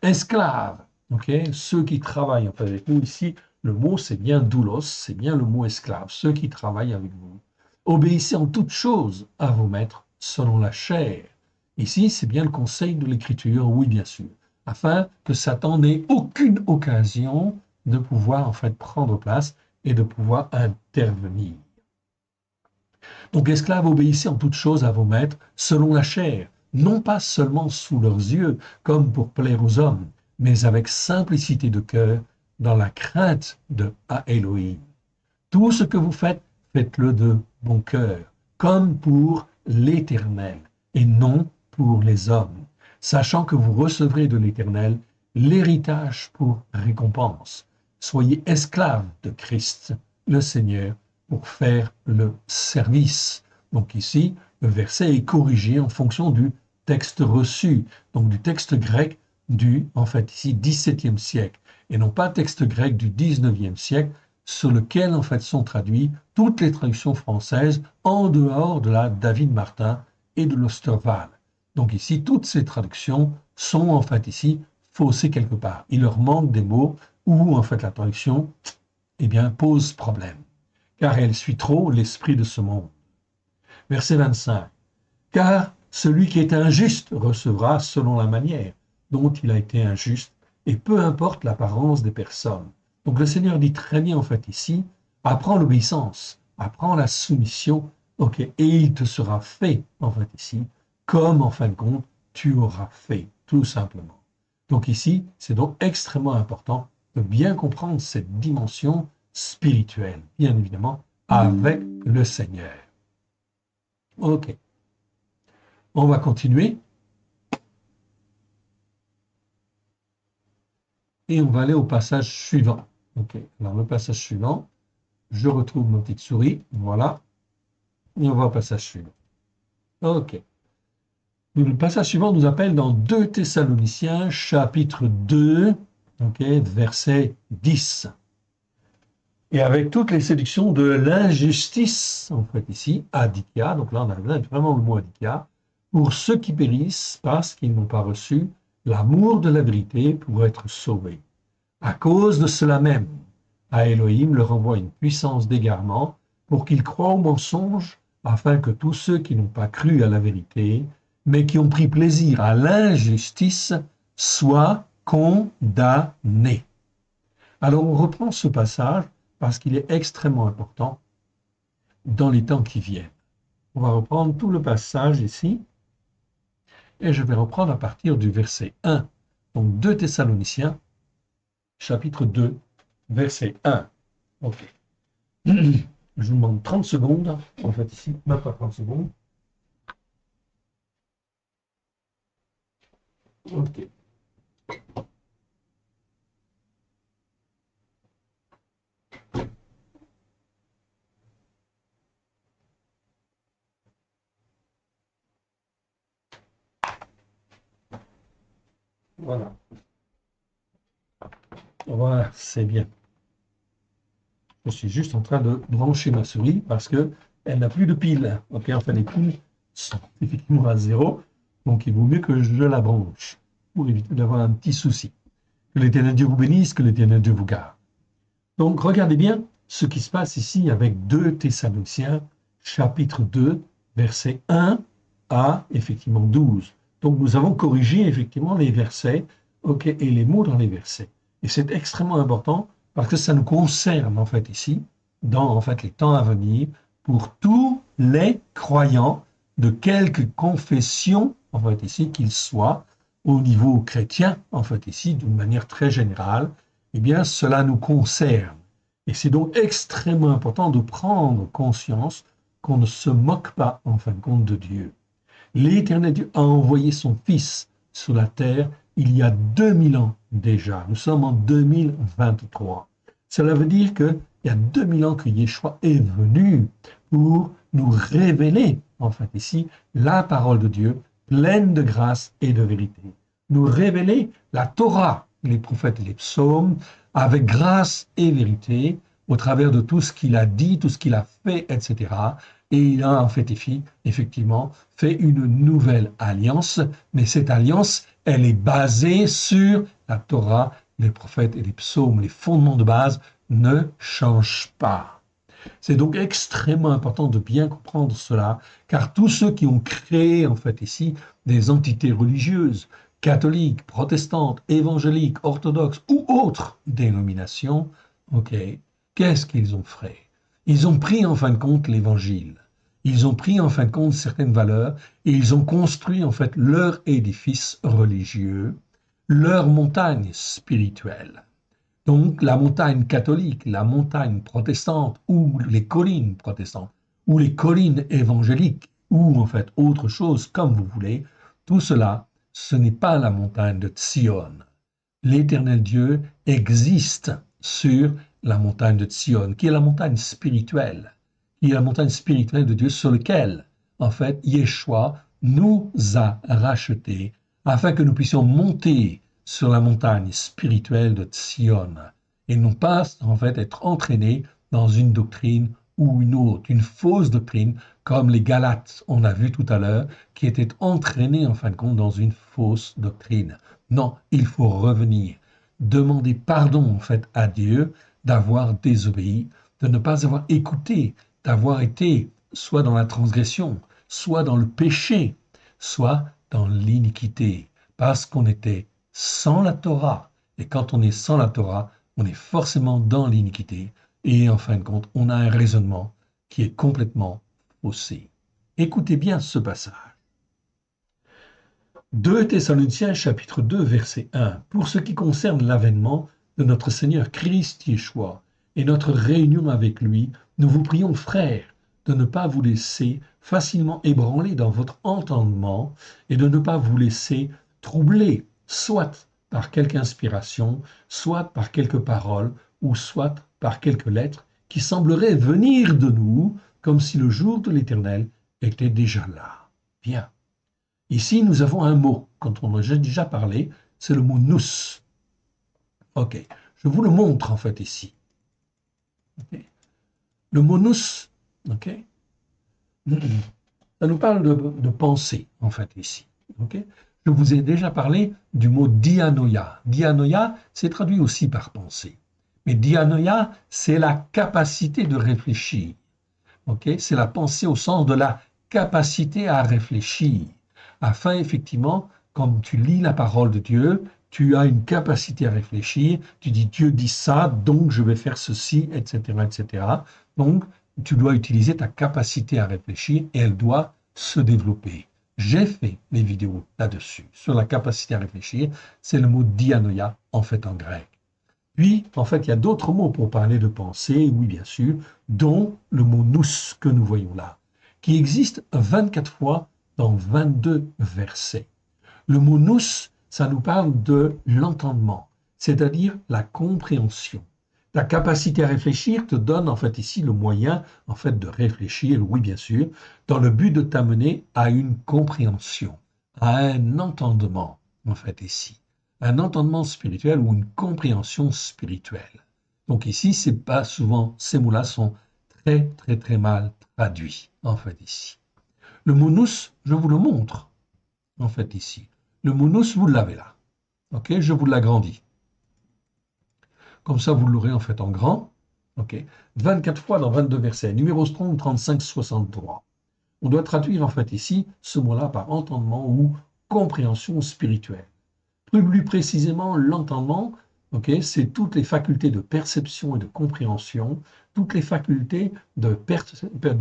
Esclaves, ok, ceux qui travaillent en fait, avec nous ici, le mot c'est bien doulos, c'est bien le mot esclave, ceux qui travaillent avec vous. Obéissez en toutes choses à vos maîtres selon la chair. Ici, c'est bien le conseil de l'Écriture, oui, bien sûr, afin que Satan n'ait aucune occasion de pouvoir en fait prendre place et de pouvoir intervenir. Donc, esclaves, obéissez en toutes choses à vos maîtres selon la chair, non pas seulement sous leurs yeux, comme pour plaire aux hommes, mais avec simplicité de cœur, dans la crainte de Elohim. Tout ce que vous faites, faites-le de bon cœur, comme pour l'Éternel, et non pour les hommes, sachant que vous recevrez de l'Éternel l'héritage pour récompense. Soyez esclaves de Christ, le Seigneur, pour faire le service. Donc ici, le verset est corrigé en fonction du texte reçu, donc du texte grec du, en fait ici, 17e siècle, et non pas texte grec du 19e siècle, sur lequel en fait sont traduites toutes les traductions françaises en dehors de la David Martin et de l'Osterwald. Donc ici, toutes ces traductions sont en fait ici faussées quelque part. Il leur manque des mots où en fait la traduction eh bien, pose problème, car elle suit trop l'esprit de ce monde. Verset 25. Car celui qui est injuste recevra selon la manière dont il a été injuste, et peu importe l'apparence des personnes. Donc le Seigneur dit très bien en fait ici, apprends l'obéissance, apprends la soumission, ok, et il te sera fait en fait ici, comme en fin de compte tu auras fait, tout simplement. Donc ici, c'est donc extrêmement important de bien comprendre cette dimension spirituelle, bien évidemment, avec le Seigneur. Ok. On va continuer. Et on va aller au passage suivant. Ok. Alors le passage suivant, je retrouve ma petite souris. Voilà. Et on va au passage suivant. Ok. Le passage suivant nous appelle dans 2 Thessaloniciens, chapitre 2, ok, verset 10. Et avec toutes les séductions de l'injustice, en fait ici, adikia, donc là on a vraiment le mot adikia, pour ceux qui périssent parce qu'ils n'ont pas reçu l'amour de la vérité pour être sauvés. À cause de cela même, à Elohim leur envoie une puissance d'égarement pour qu'ils croient au mensonge, afin que tous ceux qui n'ont pas cru à la vérité, mais qui ont pris plaisir à l'injustice, soient condamnés. Alors on reprend ce passage parce qu'il est extrêmement important dans les temps qui viennent. On va reprendre tout le passage ici, et je vais reprendre à partir du verset 1. Donc 2 Thessaloniciens, chapitre 2, verset 1. Ok. Je vous demande 30 secondes. En fait, ici, même pas 30 secondes. Ok. Voilà. Voilà, c'est bien. Je suis juste en train de brancher ma souris parce que elle n'a plus de pile. Ok, enfin les piles sont effectivement à zéro, donc il vaut mieux que je la branche pour éviter d'avoir un petit souci. Que l'Éternel Dieu vous bénisse, que l'Éternel Dieu vous garde. Donc regardez bien ce qui se passe ici avec 2 Thessaloniciens, chapitre 2, verset 1 à effectivement 12. Donc nous avons corrigé effectivement les versets, ok, et les mots dans les versets. Et c'est extrêmement important parce que ça nous concerne en fait ici, dans en fait les temps à venir, pour tous les croyants de quelque confession en fait ici qu'ils soient, au niveau chrétien en fait ici, d'une manière très générale, eh bien cela nous concerne. Et c'est donc extrêmement important de prendre conscience qu'on ne se moque pas en fin de compte de Dieu. L'Éternel Dieu a envoyé son Fils sur la terre il y a 2000 ans déjà. Nous sommes en 2023. Cela veut dire qu'il y a 2000 ans que Yeshua est venu pour nous révéler, en fait ici, la parole de Dieu pleine de grâce et de vérité. Nous révéler la Torah, les prophètes et les psaumes, avec grâce et vérité, au travers de tout ce qu'il a dit, tout ce qu'il a fait, etc. Et il a en fait, effectivement, fait une nouvelle alliance, mais cette alliance, elle est basée sur la Torah, les prophètes et les psaumes. Les fondements de base ne changent pas. C'est donc extrêmement important de bien comprendre cela, car tous ceux qui ont créé, en fait, ici, des entités religieuses, catholiques, protestantes, évangéliques, orthodoxes ou autres dénominations, ok, qu'est-ce qu'ils ont fait? Ils ont pris en fin de compte l'évangile. Ils ont pris en fin de compte certaines valeurs et ils ont construit en fait leur édifice religieux, leur montagne spirituelle. Donc la montagne catholique, la montagne protestante ou les collines protestantes ou les collines évangéliques ou en fait autre chose comme vous voulez, tout cela, ce n'est pas la montagne de Sion. L'Éternel Dieu existe sur la montagne de Sion, qui est la montagne spirituelle, qui est la montagne spirituelle de Dieu sur laquelle, en fait, Yeshua nous a rachetés afin que nous puissions monter sur la montagne spirituelle de Sion et non pas, en fait, être entraînés dans une doctrine ou une autre, une fausse doctrine, comme les Galates, on a vu tout à l'heure, qui étaient entraînés, en fin de compte, dans une fausse doctrine. Non, il faut revenir, demander pardon, en fait, à Dieu d'avoir désobéi, de ne pas avoir écouté, d'avoir été soit dans la transgression, soit dans le péché, soit dans l'iniquité, parce qu'on était sans la Torah. Et quand on est sans la Torah, on est forcément dans l'iniquité. Et en fin de compte, on a un raisonnement qui est complètement faussé. Écoutez bien ce passage. 2 Thessaloniciens chapitre 2 verset 1. Pour ce qui concerne l'avènement de notre Seigneur Christ Yeshua et notre réunion avec lui, nous vous prions, frères, de ne pas vous laisser facilement ébranler dans votre entendement et de ne pas vous laisser troubler, soit par quelque inspiration, soit par quelques paroles, ou soit par quelques lettres qui sembleraient venir de nous, comme si le jour de l'Éternel était déjà là. Bien. Ici, nous avons un mot, quand on en a déjà parlé, c'est le mot nous. Ok, je vous le montre en fait ici. Okay. Le mot nous, ok, ça nous parle de pensée en fait ici. Ok, je vous ai déjà parlé du mot dianoia. Dianoia, c'est traduit aussi par pensée. Mais dianoia, c'est la capacité de réfléchir. Ok, c'est la pensée au sens de la capacité à réfléchir. Afin, effectivement, quand tu lis la parole de Dieu, tu as une capacité à réfléchir, tu dis Dieu dit ça, donc je vais faire ceci, etc., etc. Donc, tu dois utiliser ta capacité à réfléchir et elle doit se développer. J'ai fait des vidéos là-dessus, sur la capacité à réfléchir, c'est le mot dianoia, en fait, en grec. Puis, en fait, il y a d'autres mots pour parler de pensée, oui, bien sûr, dont le mot nous que nous voyons là, qui existe 24 fois dans 22 versets. Le mot nous, ça nous parle de l'entendement, c'est-à-dire la compréhension. La capacité à réfléchir te donne en fait ici le moyen en fait de réfléchir, oui bien sûr, dans le but de t'amener à une compréhension, à un entendement en fait ici, un entendement spirituel ou une compréhension spirituelle. Donc ici, c'est pas souvent ces mots-là sont très très très mal traduits en fait ici. Le mot nous, je vous le montre en fait ici. Le mot nous, vous l'avez là. Ok, je vous l'agrandis. Comme ça, vous l'aurez en fait en grand. Ok, 24 fois dans 22 versets. Numéro Strong 3563. On doit traduire en fait ici ce mot-là par entendement ou compréhension spirituelle. Plus précisément, l'entendement, ok, c'est toutes les facultés de perception et de compréhension, toutes les facultés de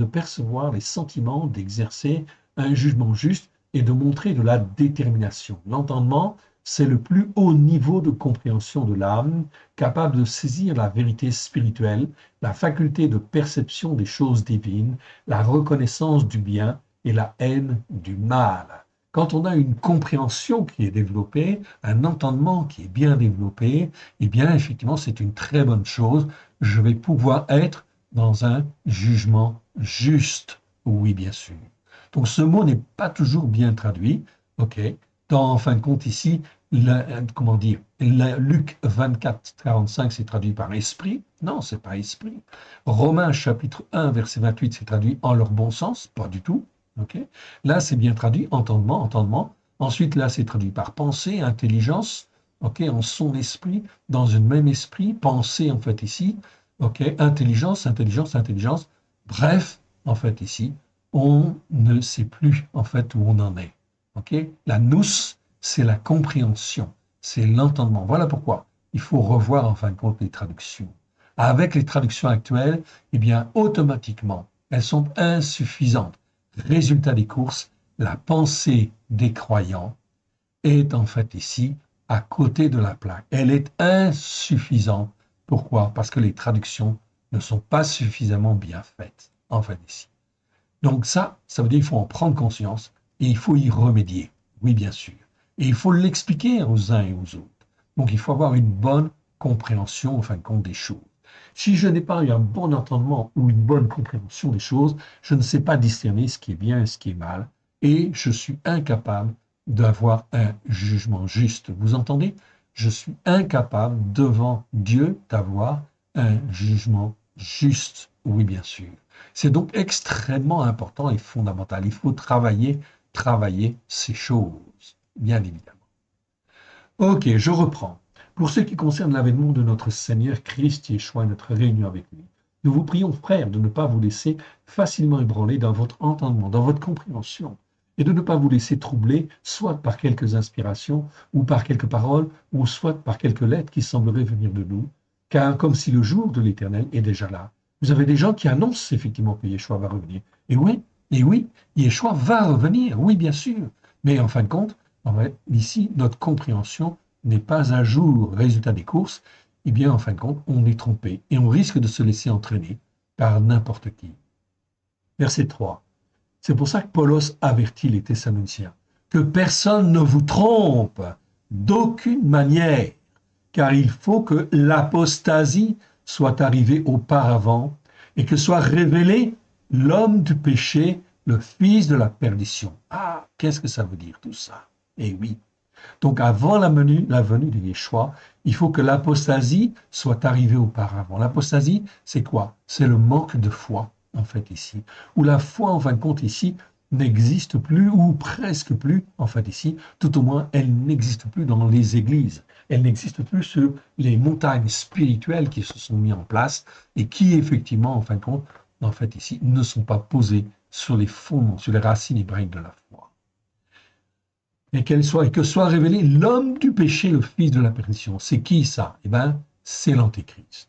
percevoir les sentiments, d'exercer un jugement juste et de montrer de la détermination. L'entendement, c'est le plus haut niveau de compréhension de l'âme, capable de saisir la vérité spirituelle, la faculté de perception des choses divines, la reconnaissance du bien et la haine du mal. Quand on a une compréhension qui est développée, un entendement qui est bien développé, eh bien, effectivement, c'est une très bonne chose. Je vais pouvoir être dans un jugement juste. Oui, bien sûr. Donc, ce mot n'est pas toujours bien traduit. OK. En fin de compte, ici, comment dire, Luc 24, 45, c'est traduit par esprit. Non, c'est pas esprit. Romains chapitre 1, verset 28, c'est traduit en leur bon sens. Pas du tout. OK. Là, c'est bien traduit, entendement, entendement. Ensuite, là, c'est traduit par pensée, intelligence, OK, en son esprit, dans un même esprit, pensée, en fait, ici, OK, intelligence, intelligence, intelligence. Bref, en fait, ici, on ne sait plus, en fait, où on en est. OK. La nous, c'est la compréhension, c'est l'entendement. Voilà pourquoi il faut revoir, en fin de compte, les traductions. Avec les traductions actuelles, eh bien, automatiquement, elles sont insuffisantes. Résultat des courses, la pensée des croyants est en fait ici à côté de la plaque. Elle est insuffisante. Pourquoi? Parce que les traductions ne sont pas suffisamment bien faites, en fait ici. Donc ça veut dire qu'il faut en prendre conscience et il faut y remédier. Oui, bien sûr. Et il faut l'expliquer aux uns et aux autres. Donc il faut avoir une bonne compréhension, en fin de compte, des choses. Si je n'ai pas eu un bon entendement ou une bonne compréhension des choses, je ne sais pas discerner ce qui est bien et ce qui est mal, et je suis incapable d'avoir un jugement juste. Vous entendez? Je suis incapable devant Dieu d'avoir un jugement juste. Oui, bien sûr. C'est donc extrêmement important et fondamental. Il faut travailler ces choses, bien évidemment. Ok, je reprends. Pour ce qui concerne l'avènement de notre Seigneur Christ Yeshua et notre réunion avec lui, nous vous prions, frères, de ne pas vous laisser facilement ébranler dans votre entendement, dans votre compréhension, et de ne pas vous laisser troubler, soit par quelques inspirations, ou par quelques paroles, ou soit par quelques lettres qui sembleraient venir de nous, car comme si le jour de l'Éternel est déjà là. Vous avez des gens qui annoncent effectivement que Yeshua va revenir. Et oui, Yeshua va revenir, oui, bien sûr. Mais en fin de compte, ici, notre compréhension n'est pas à jour. Résultat des courses, eh bien, en fin de compte, on est trompé et on risque de se laisser entraîner par n'importe qui. Verset 3. C'est pour ça que Paulos avertit les Thessaloniciens que personne ne vous trompe d'aucune manière, car il faut que l'apostasie soit arrivée auparavant et que soit révélé l'homme du péché, le fils de la perdition. Ah, qu'est-ce que ça veut dire tout ça? Eh oui. Donc avant la venue de Yeshua, il faut que l'apostasie soit arrivée auparavant. L'apostasie, c'est quoi? C'est le manque de foi, en fait, ici. Ou la foi, en fin de compte, ici, n'existe plus, ou presque plus, en fait, ici. Tout au moins, elle n'existe plus dans les églises. Elle n'existe plus sur les montagnes spirituelles qui se sont mises en place et qui, effectivement, en fin de compte, en fait, ici, ne sont pas posées sur les fondements, sur les racines hébraïques de la foi. Et que soit révélé l'homme du péché, le fils de la perdition. C'est qui ça? Eh bien, c'est l'Antéchrist.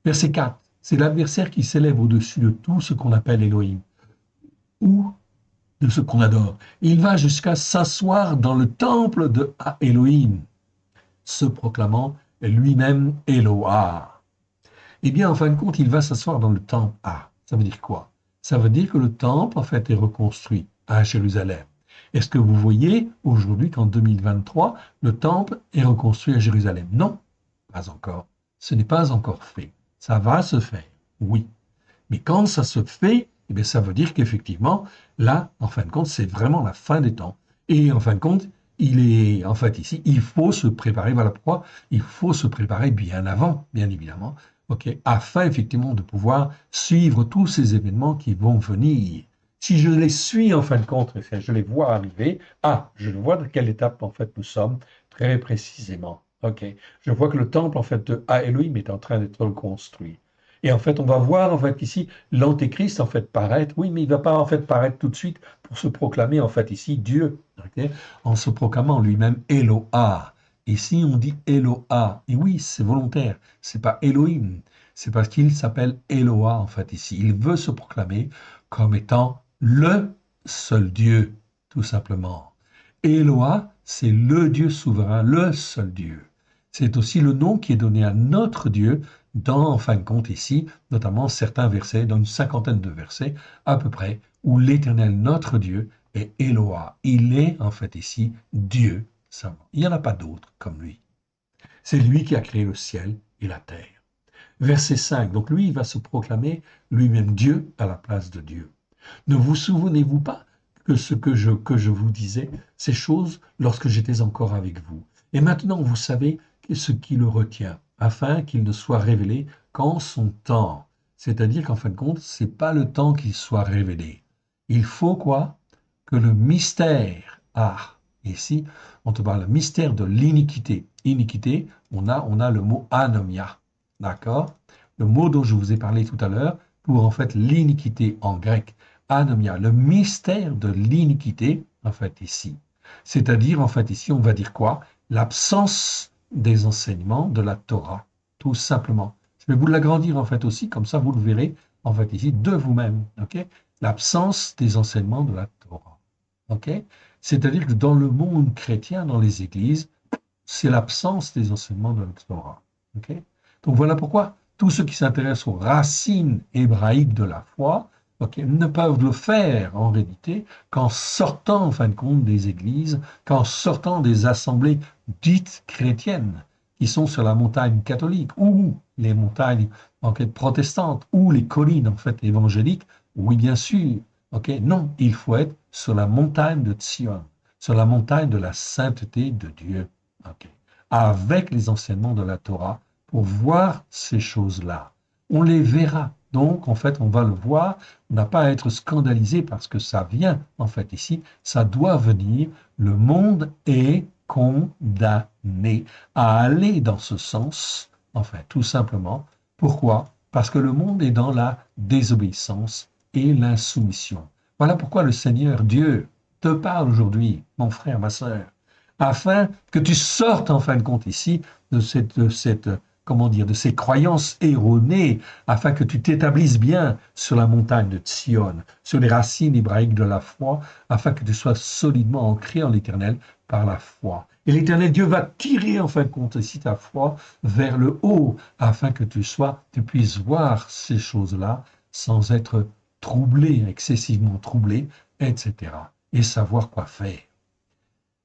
Verset 4, c'est l'adversaire qui s'élève au-dessus de tout ce qu'on appelle Elohim, ou de ce qu'on adore. Il va jusqu'à s'asseoir dans le temple de Elohim, se proclamant lui-même Eloah. Eh bien, en fin de compte, il va s'asseoir dans le temple A. Ça veut dire quoi? Ça veut dire que le temple, en fait, est reconstruit à Jérusalem. Est-ce que vous voyez aujourd'hui qu'en 2023, le temple est reconstruit à Jérusalem? Non, pas encore. Ce n'est pas encore fait. Ça va se faire, oui. Mais quand ça se fait, eh bien, ça veut dire qu'effectivement, là, en fin de compte, c'est vraiment la fin des temps. Et en fin de compte, en fait, ici, il faut se préparer. Voilà pourquoi il faut se préparer bien avant, bien évidemment, afin effectivement de pouvoir suivre tous ces événements qui vont venir. Si je les suis en fin de compte, je les vois arriver, je vois de quelle étape en fait nous sommes très précisément. Je vois que le temple en fait de Elohim est en train d'être reconstruit. Et en fait, on va voir en fait ici l'antéchrist en fait paraître. Oui, mais il va pas en fait paraître tout de suite pour se proclamer en fait ici Dieu, en se proclamant lui-même Eloah. Ici, on dit Eloah. Et oui, c'est volontaire. C'est pas Elohim. C'est parce qu'il s'appelle Eloah en fait ici. Il veut se proclamer comme étant le seul Dieu, tout simplement. Eloah, c'est le Dieu souverain, le seul Dieu. C'est aussi le nom qui est donné à notre Dieu dans, en fin de compte ici, notamment certains versets, dans une cinquantaine de versets à peu près, où l'Éternel, notre Dieu, est Eloah. Il est en fait ici Dieu seulement. Il n'y en a pas d'autre comme lui. C'est lui qui a créé le ciel et la terre. Verset 5, donc lui, il va se proclamer lui-même Dieu à la place de Dieu. Ne vous souvenez-vous pas que ce que je vous disais, ces choses, lorsque j'étais encore avec vous. Et maintenant, vous savez ce qui le retient, afin qu'il ne soit révélé qu'en son temps. C'est-à-dire qu'en fin de compte, ce n'est pas le temps qu'il soit révélé. Il faut quoi? Que le mystère, ici, on te parle le mystère de l'iniquité. Iniquité, on a le mot anomia, d'accord? Le mot dont je vous ai parlé tout à l'heure, pour en fait l'iniquité en grec, anomia, le mystère de l'iniquité, en fait ici. C'est-à-dire, en fait ici, on va dire quoi? L'absence des enseignements de la Torah, tout simplement. Je vais vous l'agrandir en fait aussi, comme ça vous le verrez en fait ici de vous-même, ok? L'absence des enseignements de la Torah, ok? C'est-à-dire que dans le monde chrétien, dans les églises, c'est l'absence des enseignements de la Torah, ok? Donc voilà pourquoi tous ceux qui s'intéressent aux racines hébraïques de la foi, okay, ne peuvent le faire en réalité qu'en sortant en fin de compte des églises, qu'en sortant des assemblées dites chrétiennes qui sont sur la montagne catholique ou les montagnes en fait, protestantes ou les collines en fait évangéliques. Oui, bien sûr. Okay, non, il faut être sur la montagne de Sion, sur la montagne de la sainteté de Dieu, okay, avec les enseignements de la Torah pour voir ces choses-là. On les verra. Donc, en fait, on va le voir. On n'a pas à être scandalisé parce que ça vient, en fait, ici. Ça doit venir. Le monde est condamné à aller dans ce sens, enfin, tout simplement. Pourquoi? Parce que le monde est dans la désobéissance et l'insoumission. Voilà pourquoi le Seigneur Dieu te parle aujourd'hui, mon frère, ma sœur, afin que tu sortes, en fin de compte, ici, de cette comment dire, de ces croyances erronées, afin que tu t'établisses bien sur la montagne de Sion, sur les racines hébraïques de la foi, afin que tu sois solidement ancré en l'Éternel par la foi. Et l'Éternel Dieu va tirer en fin de compte ici ta foi vers le haut, afin que tu puisses voir ces choses-là sans être troublé, excessivement troublé, etc. Et savoir quoi faire.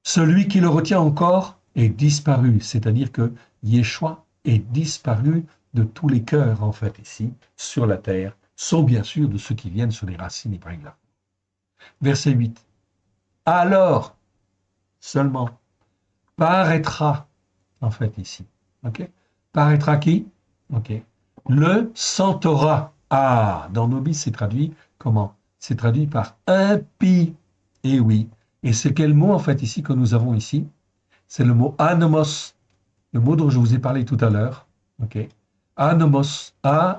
Celui qui le retient encore est disparu, c'est-à-dire que Yeshua est disparu de tous les cœurs, en fait, ici, sur la terre, sauf bien sûr de ceux qui viennent sur les racines hébraïques. Verset 8. Alors, seulement, paraîtra, en fait, ici. Ok? Paraîtra qui? Ok. Le sans Torah. Dans nos Bibles, c'est traduit comment? C'est traduit par impie. Et oui. Et c'est quel mot, en fait, ici, que nous avons ici? C'est le mot anomos. Le mot dont je vous ai parlé tout à l'heure, ok, anomos,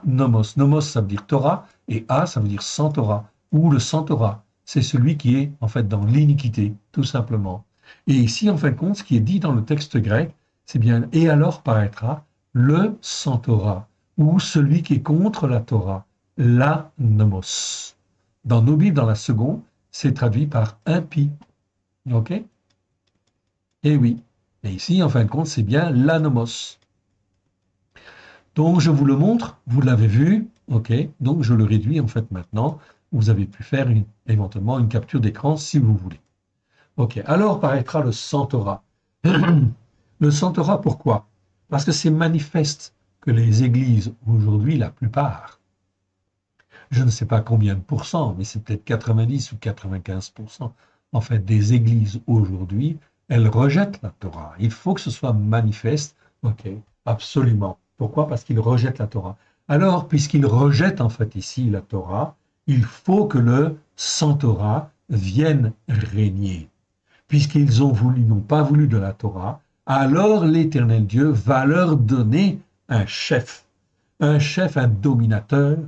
nomos, ça veut dire Torah, et ça veut dire sans Torah, ou le sans Torah, c'est celui qui est en fait dans l'iniquité, tout simplement. Et ici, en fin de compte, ce qui est dit dans le texte grec, c'est bien, et alors paraîtra le sans Torah, ou celui qui est contre la Torah, l'anomos. Dans nos Bibles, dans la seconde, c'est traduit par impie, ok? Et oui. Et ici, en fin de compte, c'est bien l'anomos. Donc, je vous le montre, vous l'avez vu, ok. Donc, je le réduis en fait maintenant. Vous avez pu faire éventuellement une capture d'écran si vous voulez. Ok, alors paraîtra le Santora. Le Santora, pourquoi? Parce que c'est manifeste que les églises aujourd'hui, la plupart, je ne sais pas combien de pourcents, mais c'est peut-être 90 ou 95%, en fait, des églises aujourd'hui, elles rejettent la Torah. Il faut que ce soit manifeste. Ok, absolument. Pourquoi? Parce qu'ils rejettent la Torah. Alors, puisqu'ils rejettent en fait ici la Torah, il faut que le sans Torah vienne régner. Puisqu'ils n'ont pas voulu de la Torah, alors l'Éternel Dieu va leur donner un chef, un dominateur,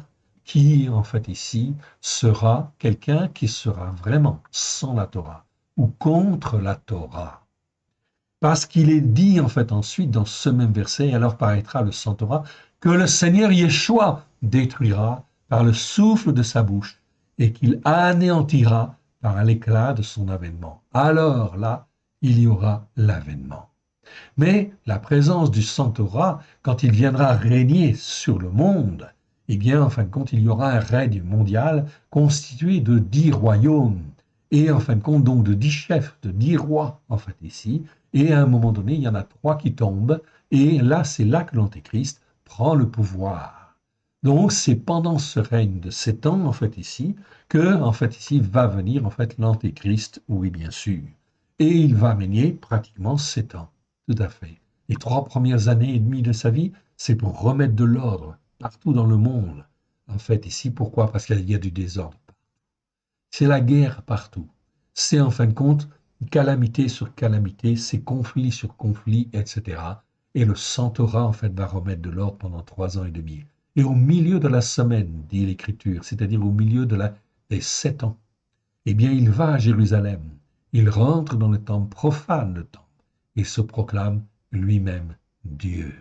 qui en fait ici sera quelqu'un qui sera vraiment sans la Torah ou contre la Torah. Parce qu'il est dit en fait ensuite dans ce même verset, alors paraîtra le sans Torah, que le Seigneur Yeshua détruira par le souffle de sa bouche et qu'il anéantira par l'éclat de son avènement. Alors là, il y aura l'avènement. Mais la présence du sans Torah, quand il viendra régner sur le monde, eh bien, en fin de compte, il y aura un règne mondial constitué de 10 royaumes. Et en fin de compte, donc de 10 chefs, de 10 rois, en fait, ici. Et à un moment donné, il y en a 3 qui tombent. Et là, c'est là que l'Antéchrist prend le pouvoir. Donc, c'est pendant ce règne de 7 ans, en fait, ici, que, en fait, ici, va venir, en fait, l'Antéchrist, oui, bien sûr. Et il va régner pratiquement 7 ans, tout à fait. Les 3 premières années et demie de sa vie, c'est pour remettre de l'ordre partout dans le monde. En fait, ici, pourquoi? Parce qu'il y a du désordre. C'est la guerre partout. C'est en fin de compte calamité sur calamité, c'est conflit sur conflit, etc. Et le Centaure, en fait, va remettre de l'ordre pendant 3 ans et demi. Et au milieu de la semaine, dit l'Écriture, c'est-à-dire au milieu des 7 ans, eh bien, il va à Jérusalem. Il rentre dans le temple, profane le temple, et se proclame lui-même Dieu,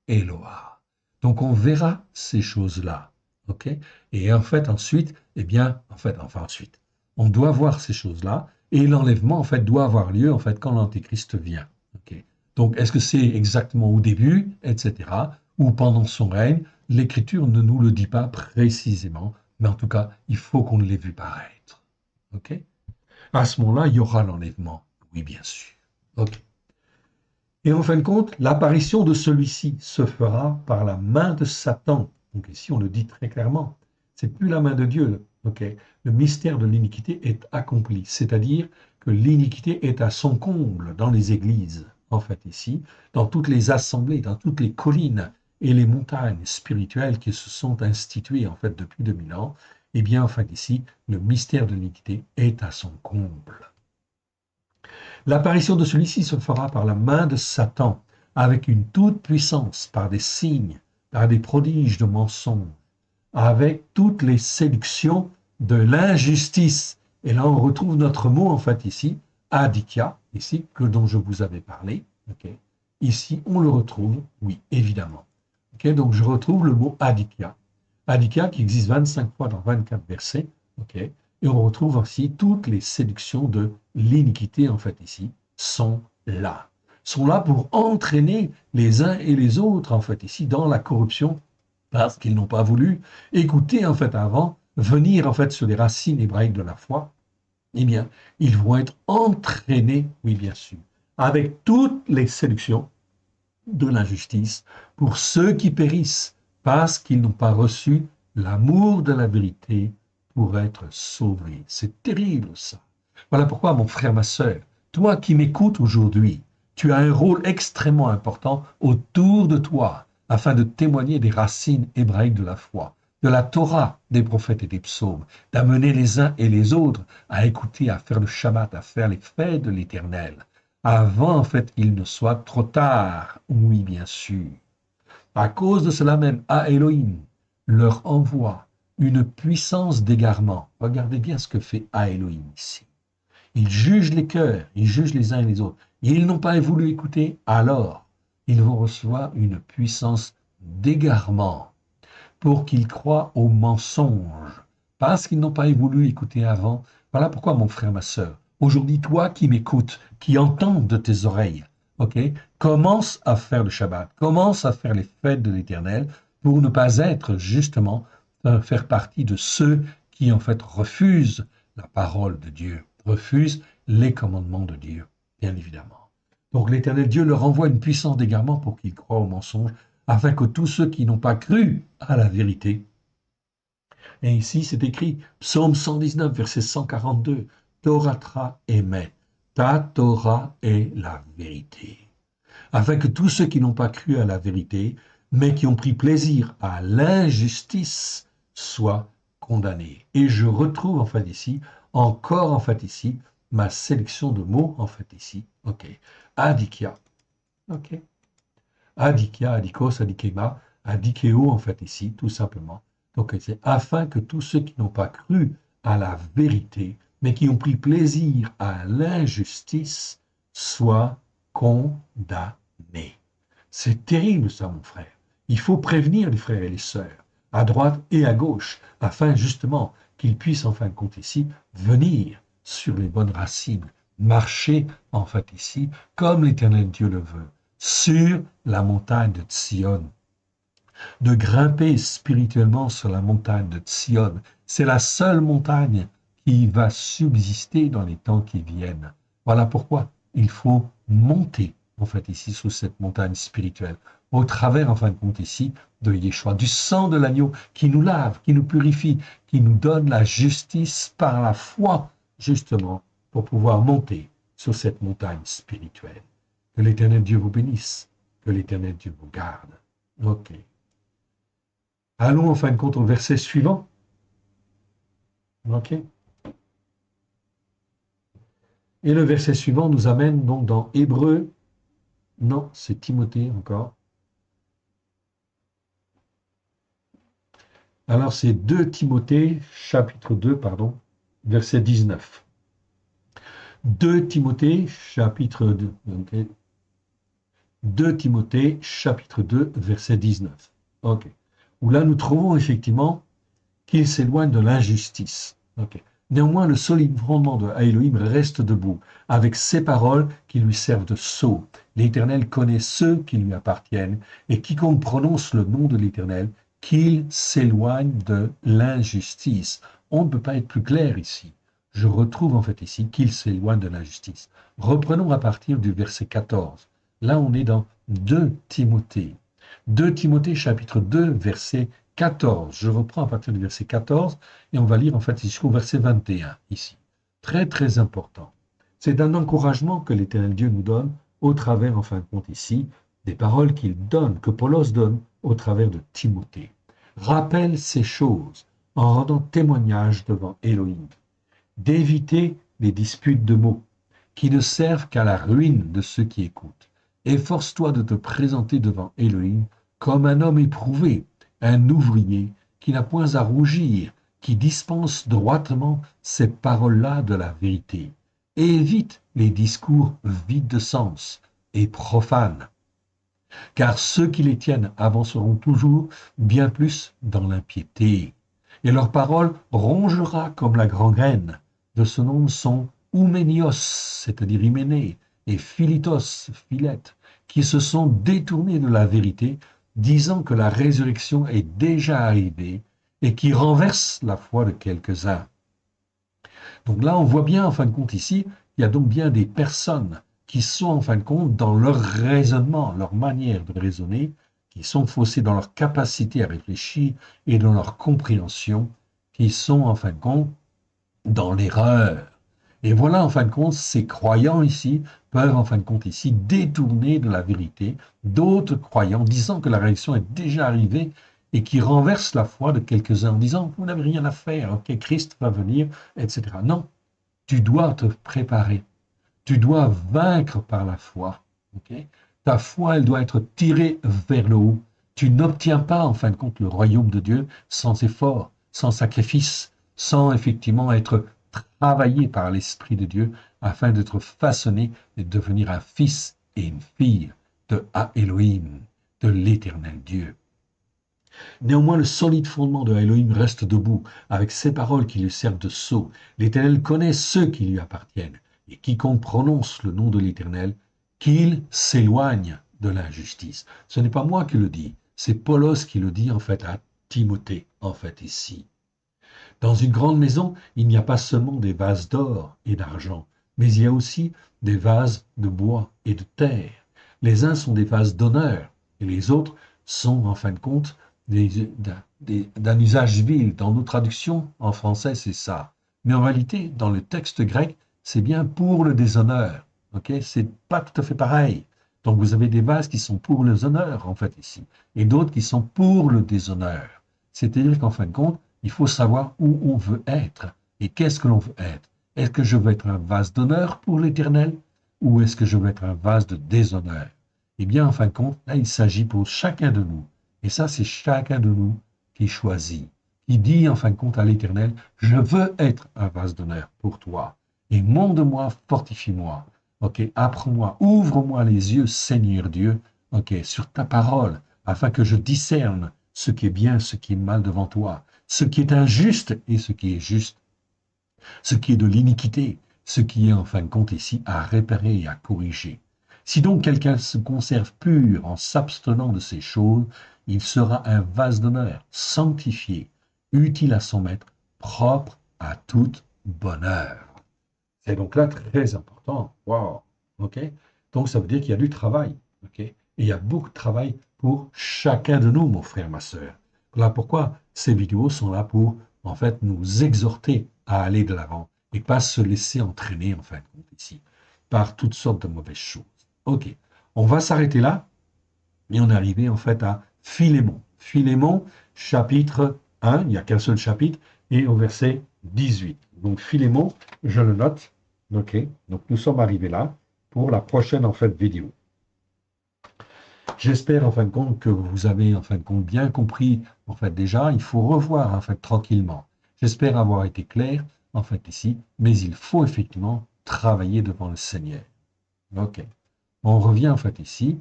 Eloah. Donc, on verra ces choses-là. OK? Et en fait, ensuite, eh bien, ensuite, on doit voir ces choses-là, et l'enlèvement, en fait, doit avoir lieu, en fait, quand l'Antéchrist vient. OK? Donc, est-ce que c'est exactement au début, etc., ou pendant son règne? L'Écriture ne nous le dit pas précisément, mais en tout cas, il faut qu'on l'ait vu paraître. OK? À ce moment-là, il y aura l'enlèvement. Oui, bien sûr. OK. Et en fin de compte, l'apparition de celui-ci se fera par la main de Satan. Donc ici, on le dit très clairement. C'est plus la main de Dieu. OK. Le mystère de l'iniquité est accompli. C'est-à-dire que l'iniquité est à son comble dans les églises. En fait, ici, dans toutes les assemblées, dans toutes les collines et les montagnes spirituelles qui se sont instituées, en fait, depuis 2000 ans, eh bien, en fait, ici, le mystère de l'iniquité est à son comble. L'apparition de celui-ci se fera par la main de Satan, avec une toute puissance, par des signes, par des prodiges de mensonges, avec toutes les séductions de l'injustice. Et là, on retrouve notre mot, en fait, ici, adikia, ici, dont je vous avais parlé. Okay. Ici, on le retrouve, oui, évidemment. Okay, donc, je retrouve le mot adikia. Adikia qui existe 25 fois dans 24 versets. Okay, et on retrouve aussi toutes les séductions de l'iniquité, en fait, ici, sont là pour entraîner les uns et les autres, en fait, ici, dans la corruption, parce qu'ils n'ont pas voulu écouter, en fait, avant, venir, en fait, sur les racines hébraïques de la foi. Eh bien, ils vont être entraînés, oui, bien sûr, avec toutes les séductions de l'injustice pour ceux qui périssent, parce qu'ils n'ont pas reçu l'amour de la vérité pour être sauvés. C'est terrible, ça. Voilà pourquoi, mon frère, ma sœur, toi qui m'écoutes aujourd'hui, tu as un rôle extrêmement important autour de toi afin de témoigner des racines hébraïques de la foi, de la Torah, des prophètes et des psaumes, d'amener les uns et les autres à écouter, à faire le Shabbat, à faire les fêtes de l'Éternel, avant en fait qu'il ne soit trop tard. Oui, bien sûr. À cause de cela même, à Elohim leur envoie une puissance d'égarement. Regardez bien ce que fait Elohim ici. Il juge les cœurs, il juge les uns et les autres. Ils n'ont pas voulu écouter, alors ils vont recevoir une puissance d'égarement pour qu'ils croient aux mensonges, parce qu'ils n'ont pas voulu écouter avant. Voilà pourquoi, mon frère, ma sœur, aujourd'hui, toi qui m'écoutes, qui entends de tes oreilles, ok, commence à faire le Shabbat, commence à faire les fêtes de l'Éternel pour ne pas être justement faire partie de ceux qui en fait refusent la parole de Dieu, refusent les commandements de Dieu, bien évidemment. Donc l'Éternel Dieu leur envoie une puissance d'égarement pour qu'ils croient aux mensonges, afin que tous ceux qui n'ont pas cru à la vérité, et ici c'est écrit, Psaume 119, verset 142, Toratra emet, ta Torah est la vérité, afin que tous ceux qui n'ont pas cru à la vérité, mais qui ont pris plaisir à l'injustice, soient condamnés. Et je retrouve en fait ici, encore en fait ici, ma sélection de mots en fait ici, ok, adikia, ok, adikia, adikos, adikema, adikeo en fait ici, tout simplement. Donc c'est afin que tous ceux qui n'ont pas cru à la vérité, mais qui ont pris plaisir à l'injustice, soient condamnés. C'est terrible ça, mon frère. Il faut prévenir les frères et les sœurs, à droite et à gauche, afin justement qu'ils puissent en fin de compte ici venir sur les bonnes racines, marcher en fait ici, comme l'Éternel Dieu le veut, sur la montagne de Sion, de grimper spirituellement sur la montagne de Sion. C'est la seule montagne qui va subsister dans les temps qui viennent. Voilà pourquoi il faut monter, en fait, ici, sur cette montagne spirituelle, au travers, en fin de compte, ici, de Yeshua, du sang de l'agneau qui nous lave, qui nous purifie, qui nous donne la justice par la foi, justement, pour pouvoir monter sur cette montagne spirituelle. Que l'Éternel Dieu vous bénisse, que l'Éternel Dieu vous garde. Ok. Allons en fin de compte au verset suivant. Ok. Et le verset suivant nous amène donc dans Hébreux. Non, c'est Timothée encore. Alors c'est 2 Timothée, chapitre 2, pardon, verset 19. 2 Timothée, chapitre 2. Okay. 2 Timothée, chapitre 2, verset 19. Ok. Où là nous trouvons effectivement qu'il s'éloigne de l'injustice. Ok. Néanmoins, le solide fondement de Elohim reste debout, avec ses paroles qui lui servent de sceau. L'Éternel connaît ceux qui lui appartiennent, et quiconque prononce le nom de l'Éternel, qu'il s'éloigne de l'injustice. On ne peut pas être plus clair ici. Je retrouve en fait ici qu'il s'éloigne de l'injustice. Reprenons à partir du verset 14. Là, on est dans 2 Timothée. 2 Timothée, chapitre 2, verset 14. Je reprends à partir du verset 14 et on va lire en fait jusqu'au verset 21 ici. Très très important. C'est un encouragement que l'Éternel Dieu nous donne au travers, en fin de compte ici, des paroles qu'il donne, que Paulos donne au travers de Timothée. Rappelle ces choses en rendant témoignage devant Elohim, d'éviter les disputes de mots qui ne servent qu'à la ruine de ceux qui écoutent. Efforce-toi de te présenter devant Elohim comme un homme éprouvé, un ouvrier qui n'a point à rougir, qui dispense droitement ces paroles-là de la vérité. Et évite les discours vides de sens et profanes, car ceux qui les tiennent avanceront toujours bien plus dans l'impiété. Et leur parole rongera comme la gangrène. De ce nom sont Ouménios, c'est-à-dire Hyménée, et Philetos, Philette, qui se sont détournés de la vérité, disant que la résurrection est déjà arrivée et qui renversent la foi de quelques-uns. Donc là, on voit bien, en fin de compte, ici, il y a donc bien des personnes qui sont, en fin de compte, dans leur raisonnement, leur manière de raisonner, qui sont faussées dans leur capacité à réfléchir et dans leur compréhension, qui sont, en fin de compte, dans l'erreur. Et voilà, en fin de compte, ces croyants ici peuvent, en fin de compte, ici, détourner de la vérité d'autres croyants, disant que la réaction est déjà arrivée et qui renversent la foi de quelques-uns en disant, vous n'avez rien à faire, ok, Christ va venir, etc. Non, tu dois te préparer. Tu dois vaincre par la foi. Okay? Ta foi, elle doit être tirée vers le haut. Tu n'obtiens pas, en fin de compte, le royaume de Dieu sans effort, sans sacrifice, sans effectivement être travaillé par l'Esprit de Dieu afin d'être façonné et de devenir un fils et une fille de Elohim, de l'Éternel Dieu. Néanmoins, le solide fondement de Elohim reste debout, avec ses paroles qui lui servent de sceau. L'Éternel connaît ceux qui lui appartiennent, et quiconque prononce le nom de l'Éternel, qu'il s'éloigne de l'injustice. Ce n'est pas moi qui le dis, c'est Paulos qui le dit en fait à Timothée, en fait ici. Dans une grande maison, il n'y a pas seulement des vases d'or et d'argent, mais il y a aussi des vases de bois et de terre. Les uns sont des vases d'honneur, et les autres sont, en fin de compte, d'un usage vil. Dans nos traductions, en français, c'est ça. Mais en réalité, dans le texte grec, c'est bien pour le déshonneur. Okay? C'est pas tout à fait pareil. Donc vous avez des vases qui sont pour les honneurs, en fait, ici, et d'autres qui sont pour le déshonneur. C'est-à-dire qu'en fin de compte, il faut savoir où on veut être et qu'est-ce que l'on veut être. Est-ce que je veux être un vase d'honneur pour l'Éternel ou est-ce que je veux être un vase de déshonneur? Eh bien, en fin de compte, là, il s'agit pour chacun de nous. Et ça, c'est chacun de nous qui choisit, qui dit en fin de compte à l'Éternel, je veux être un vase d'honneur pour toi. Et monte-moi, fortifie-moi. Ok, apprends-moi, ouvre-moi les yeux, Seigneur Dieu, ok, sur ta parole, afin que je discerne ce qui est bien, ce qui est mal devant toi, ce qui est injuste et ce qui est juste, ce qui est de l'iniquité, ce qui est en fin de compte ici à réparer et à corriger. Si donc quelqu'un se conserve pur en s'abstenant de ces choses, il sera un vase d'honneur, sanctifié, utile à son maître, propre à toute bonne œuvre. C'est donc là très important. Wow. OK? Donc ça veut dire qu'il y a du travail. OK? Et il y a beaucoup de travail pour chacun de nous, mon frère, ma soeur. Voilà pourquoi ces vidéos sont là pour, en fait, nous exhorter à aller de l'avant et pas se laisser entraîner, en fait, ici, par toutes sortes de mauvaises choses. OK. On va s'arrêter là et on est arrivé, en fait, à Philémon. Philémon, chapitre 1, il n'y a qu'un seul chapitre, et au verset 18. Donc Philémon, je le note. OK. Donc nous sommes arrivés là pour la prochaine, en fait, vidéo. J'espère en fin de compte que vous avez en fin de compte bien compris. En fait, déjà, il faut revoir en fait tranquillement. J'espère avoir été clair en fait ici, mais il faut effectivement travailler devant le Seigneur. Ok. On revient en fait ici.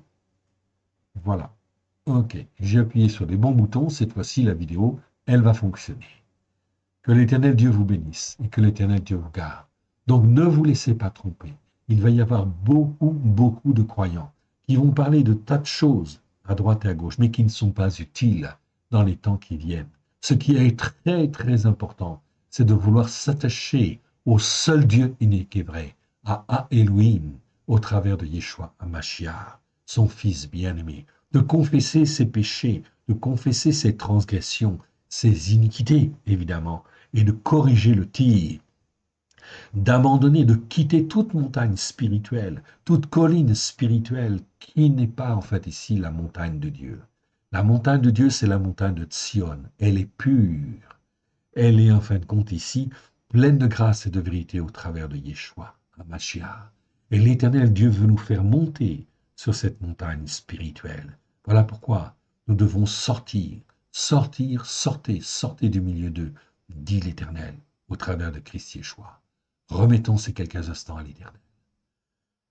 Voilà. Ok. J'ai appuyé sur les bons boutons. Cette fois-ci, la vidéo, elle va fonctionner. Que l'Éternel Dieu vous bénisse et que l'Éternel Dieu vous garde. Donc ne vous laissez pas tromper. Il va y avoir beaucoup de croyants qui vont parler de tas de choses à droite et à gauche, mais qui ne sont pas utiles dans les temps qui viennent. Ce qui est très important, c'est de vouloir s'attacher au seul Dieu unique et vrai, à Elohim, au travers de Yeshua HaMashiach, son Fils bien-aimé, de confesser ses péchés, de confesser ses transgressions, ses iniquités, évidemment, et de corriger le tir, d'abandonner, de quitter toute montagne spirituelle, toute colline spirituelle qui n'est pas en fait ici la montagne de Dieu. La montagne de Dieu, c'est la montagne de Sion. Elle est pure. Elle est en fin de compte ici pleine de grâce et de vérité au travers de Yeshua, HaMashiach. Et l'Éternel Dieu veut nous faire monter sur cette montagne spirituelle. Voilà pourquoi nous devons sortir, sortez du milieu d'eux, dit l'Éternel, au travers de Christ Yeshua. Remettons ces quelques instants à l'Éternel.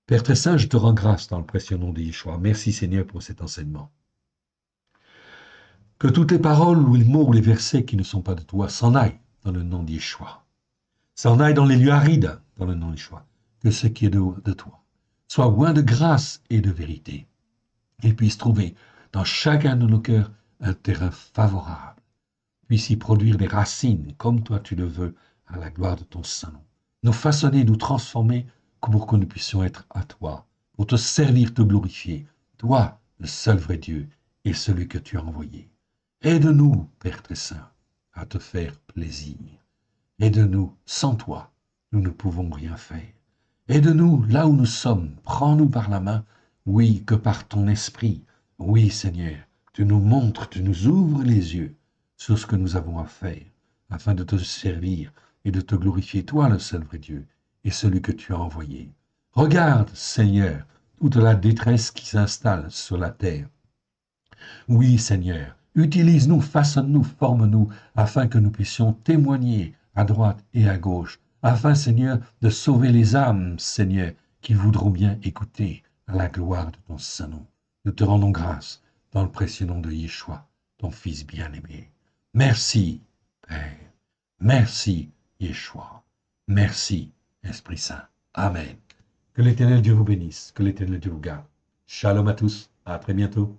Père très saint, je te rends grâce dans le précieux nom de Yeshua. Merci Seigneur pour cet enseignement. Que toutes les paroles ou les mots ou les versets qui ne sont pas de toi s'en aillent dans le nom de Yeshua. S'en aillent dans les lieux arides dans le nom de Yeshua. Que ce qui est de toi soit loin de grâce et de vérité et puisse trouver dans chacun de nos cœurs un terrain favorable. Puisse y produire des racines comme toi tu le veux à la gloire de ton Saint-Nom. Nous façonner, nous transformer pour que nous puissions être à toi, pour te servir, te glorifier, toi, le seul vrai Dieu et celui que tu as envoyé. Aide-nous, Père très saint, à te faire plaisir. Aide-nous, sans toi, nous ne pouvons rien faire. Aide-nous là où nous sommes, prends-nous par la main, oui, que par ton esprit, oui, Seigneur, tu nous montres, tu nous ouvres les yeux sur ce que nous avons à faire, afin de te servir et de te glorifier, toi le seul vrai Dieu, et celui que tu as envoyé. Regarde, Seigneur, toute la détresse qui s'installe sur la terre. Oui, Seigneur, utilise-nous, façonne-nous, forme-nous, afin que nous puissions témoigner à droite et à gauche, afin, Seigneur, de sauver les âmes, Seigneur, qui voudront bien écouter à la gloire de ton Saint-Nom. Nous te rendons grâce dans le précieux nom de Yeshua, ton Fils bien-aimé. Merci, Père. Merci, Yeshua. Merci, Esprit Saint. Amen. Que l'Éternel Dieu vous bénisse, que l'Éternel Dieu vous garde. Shalom à tous, à très bientôt.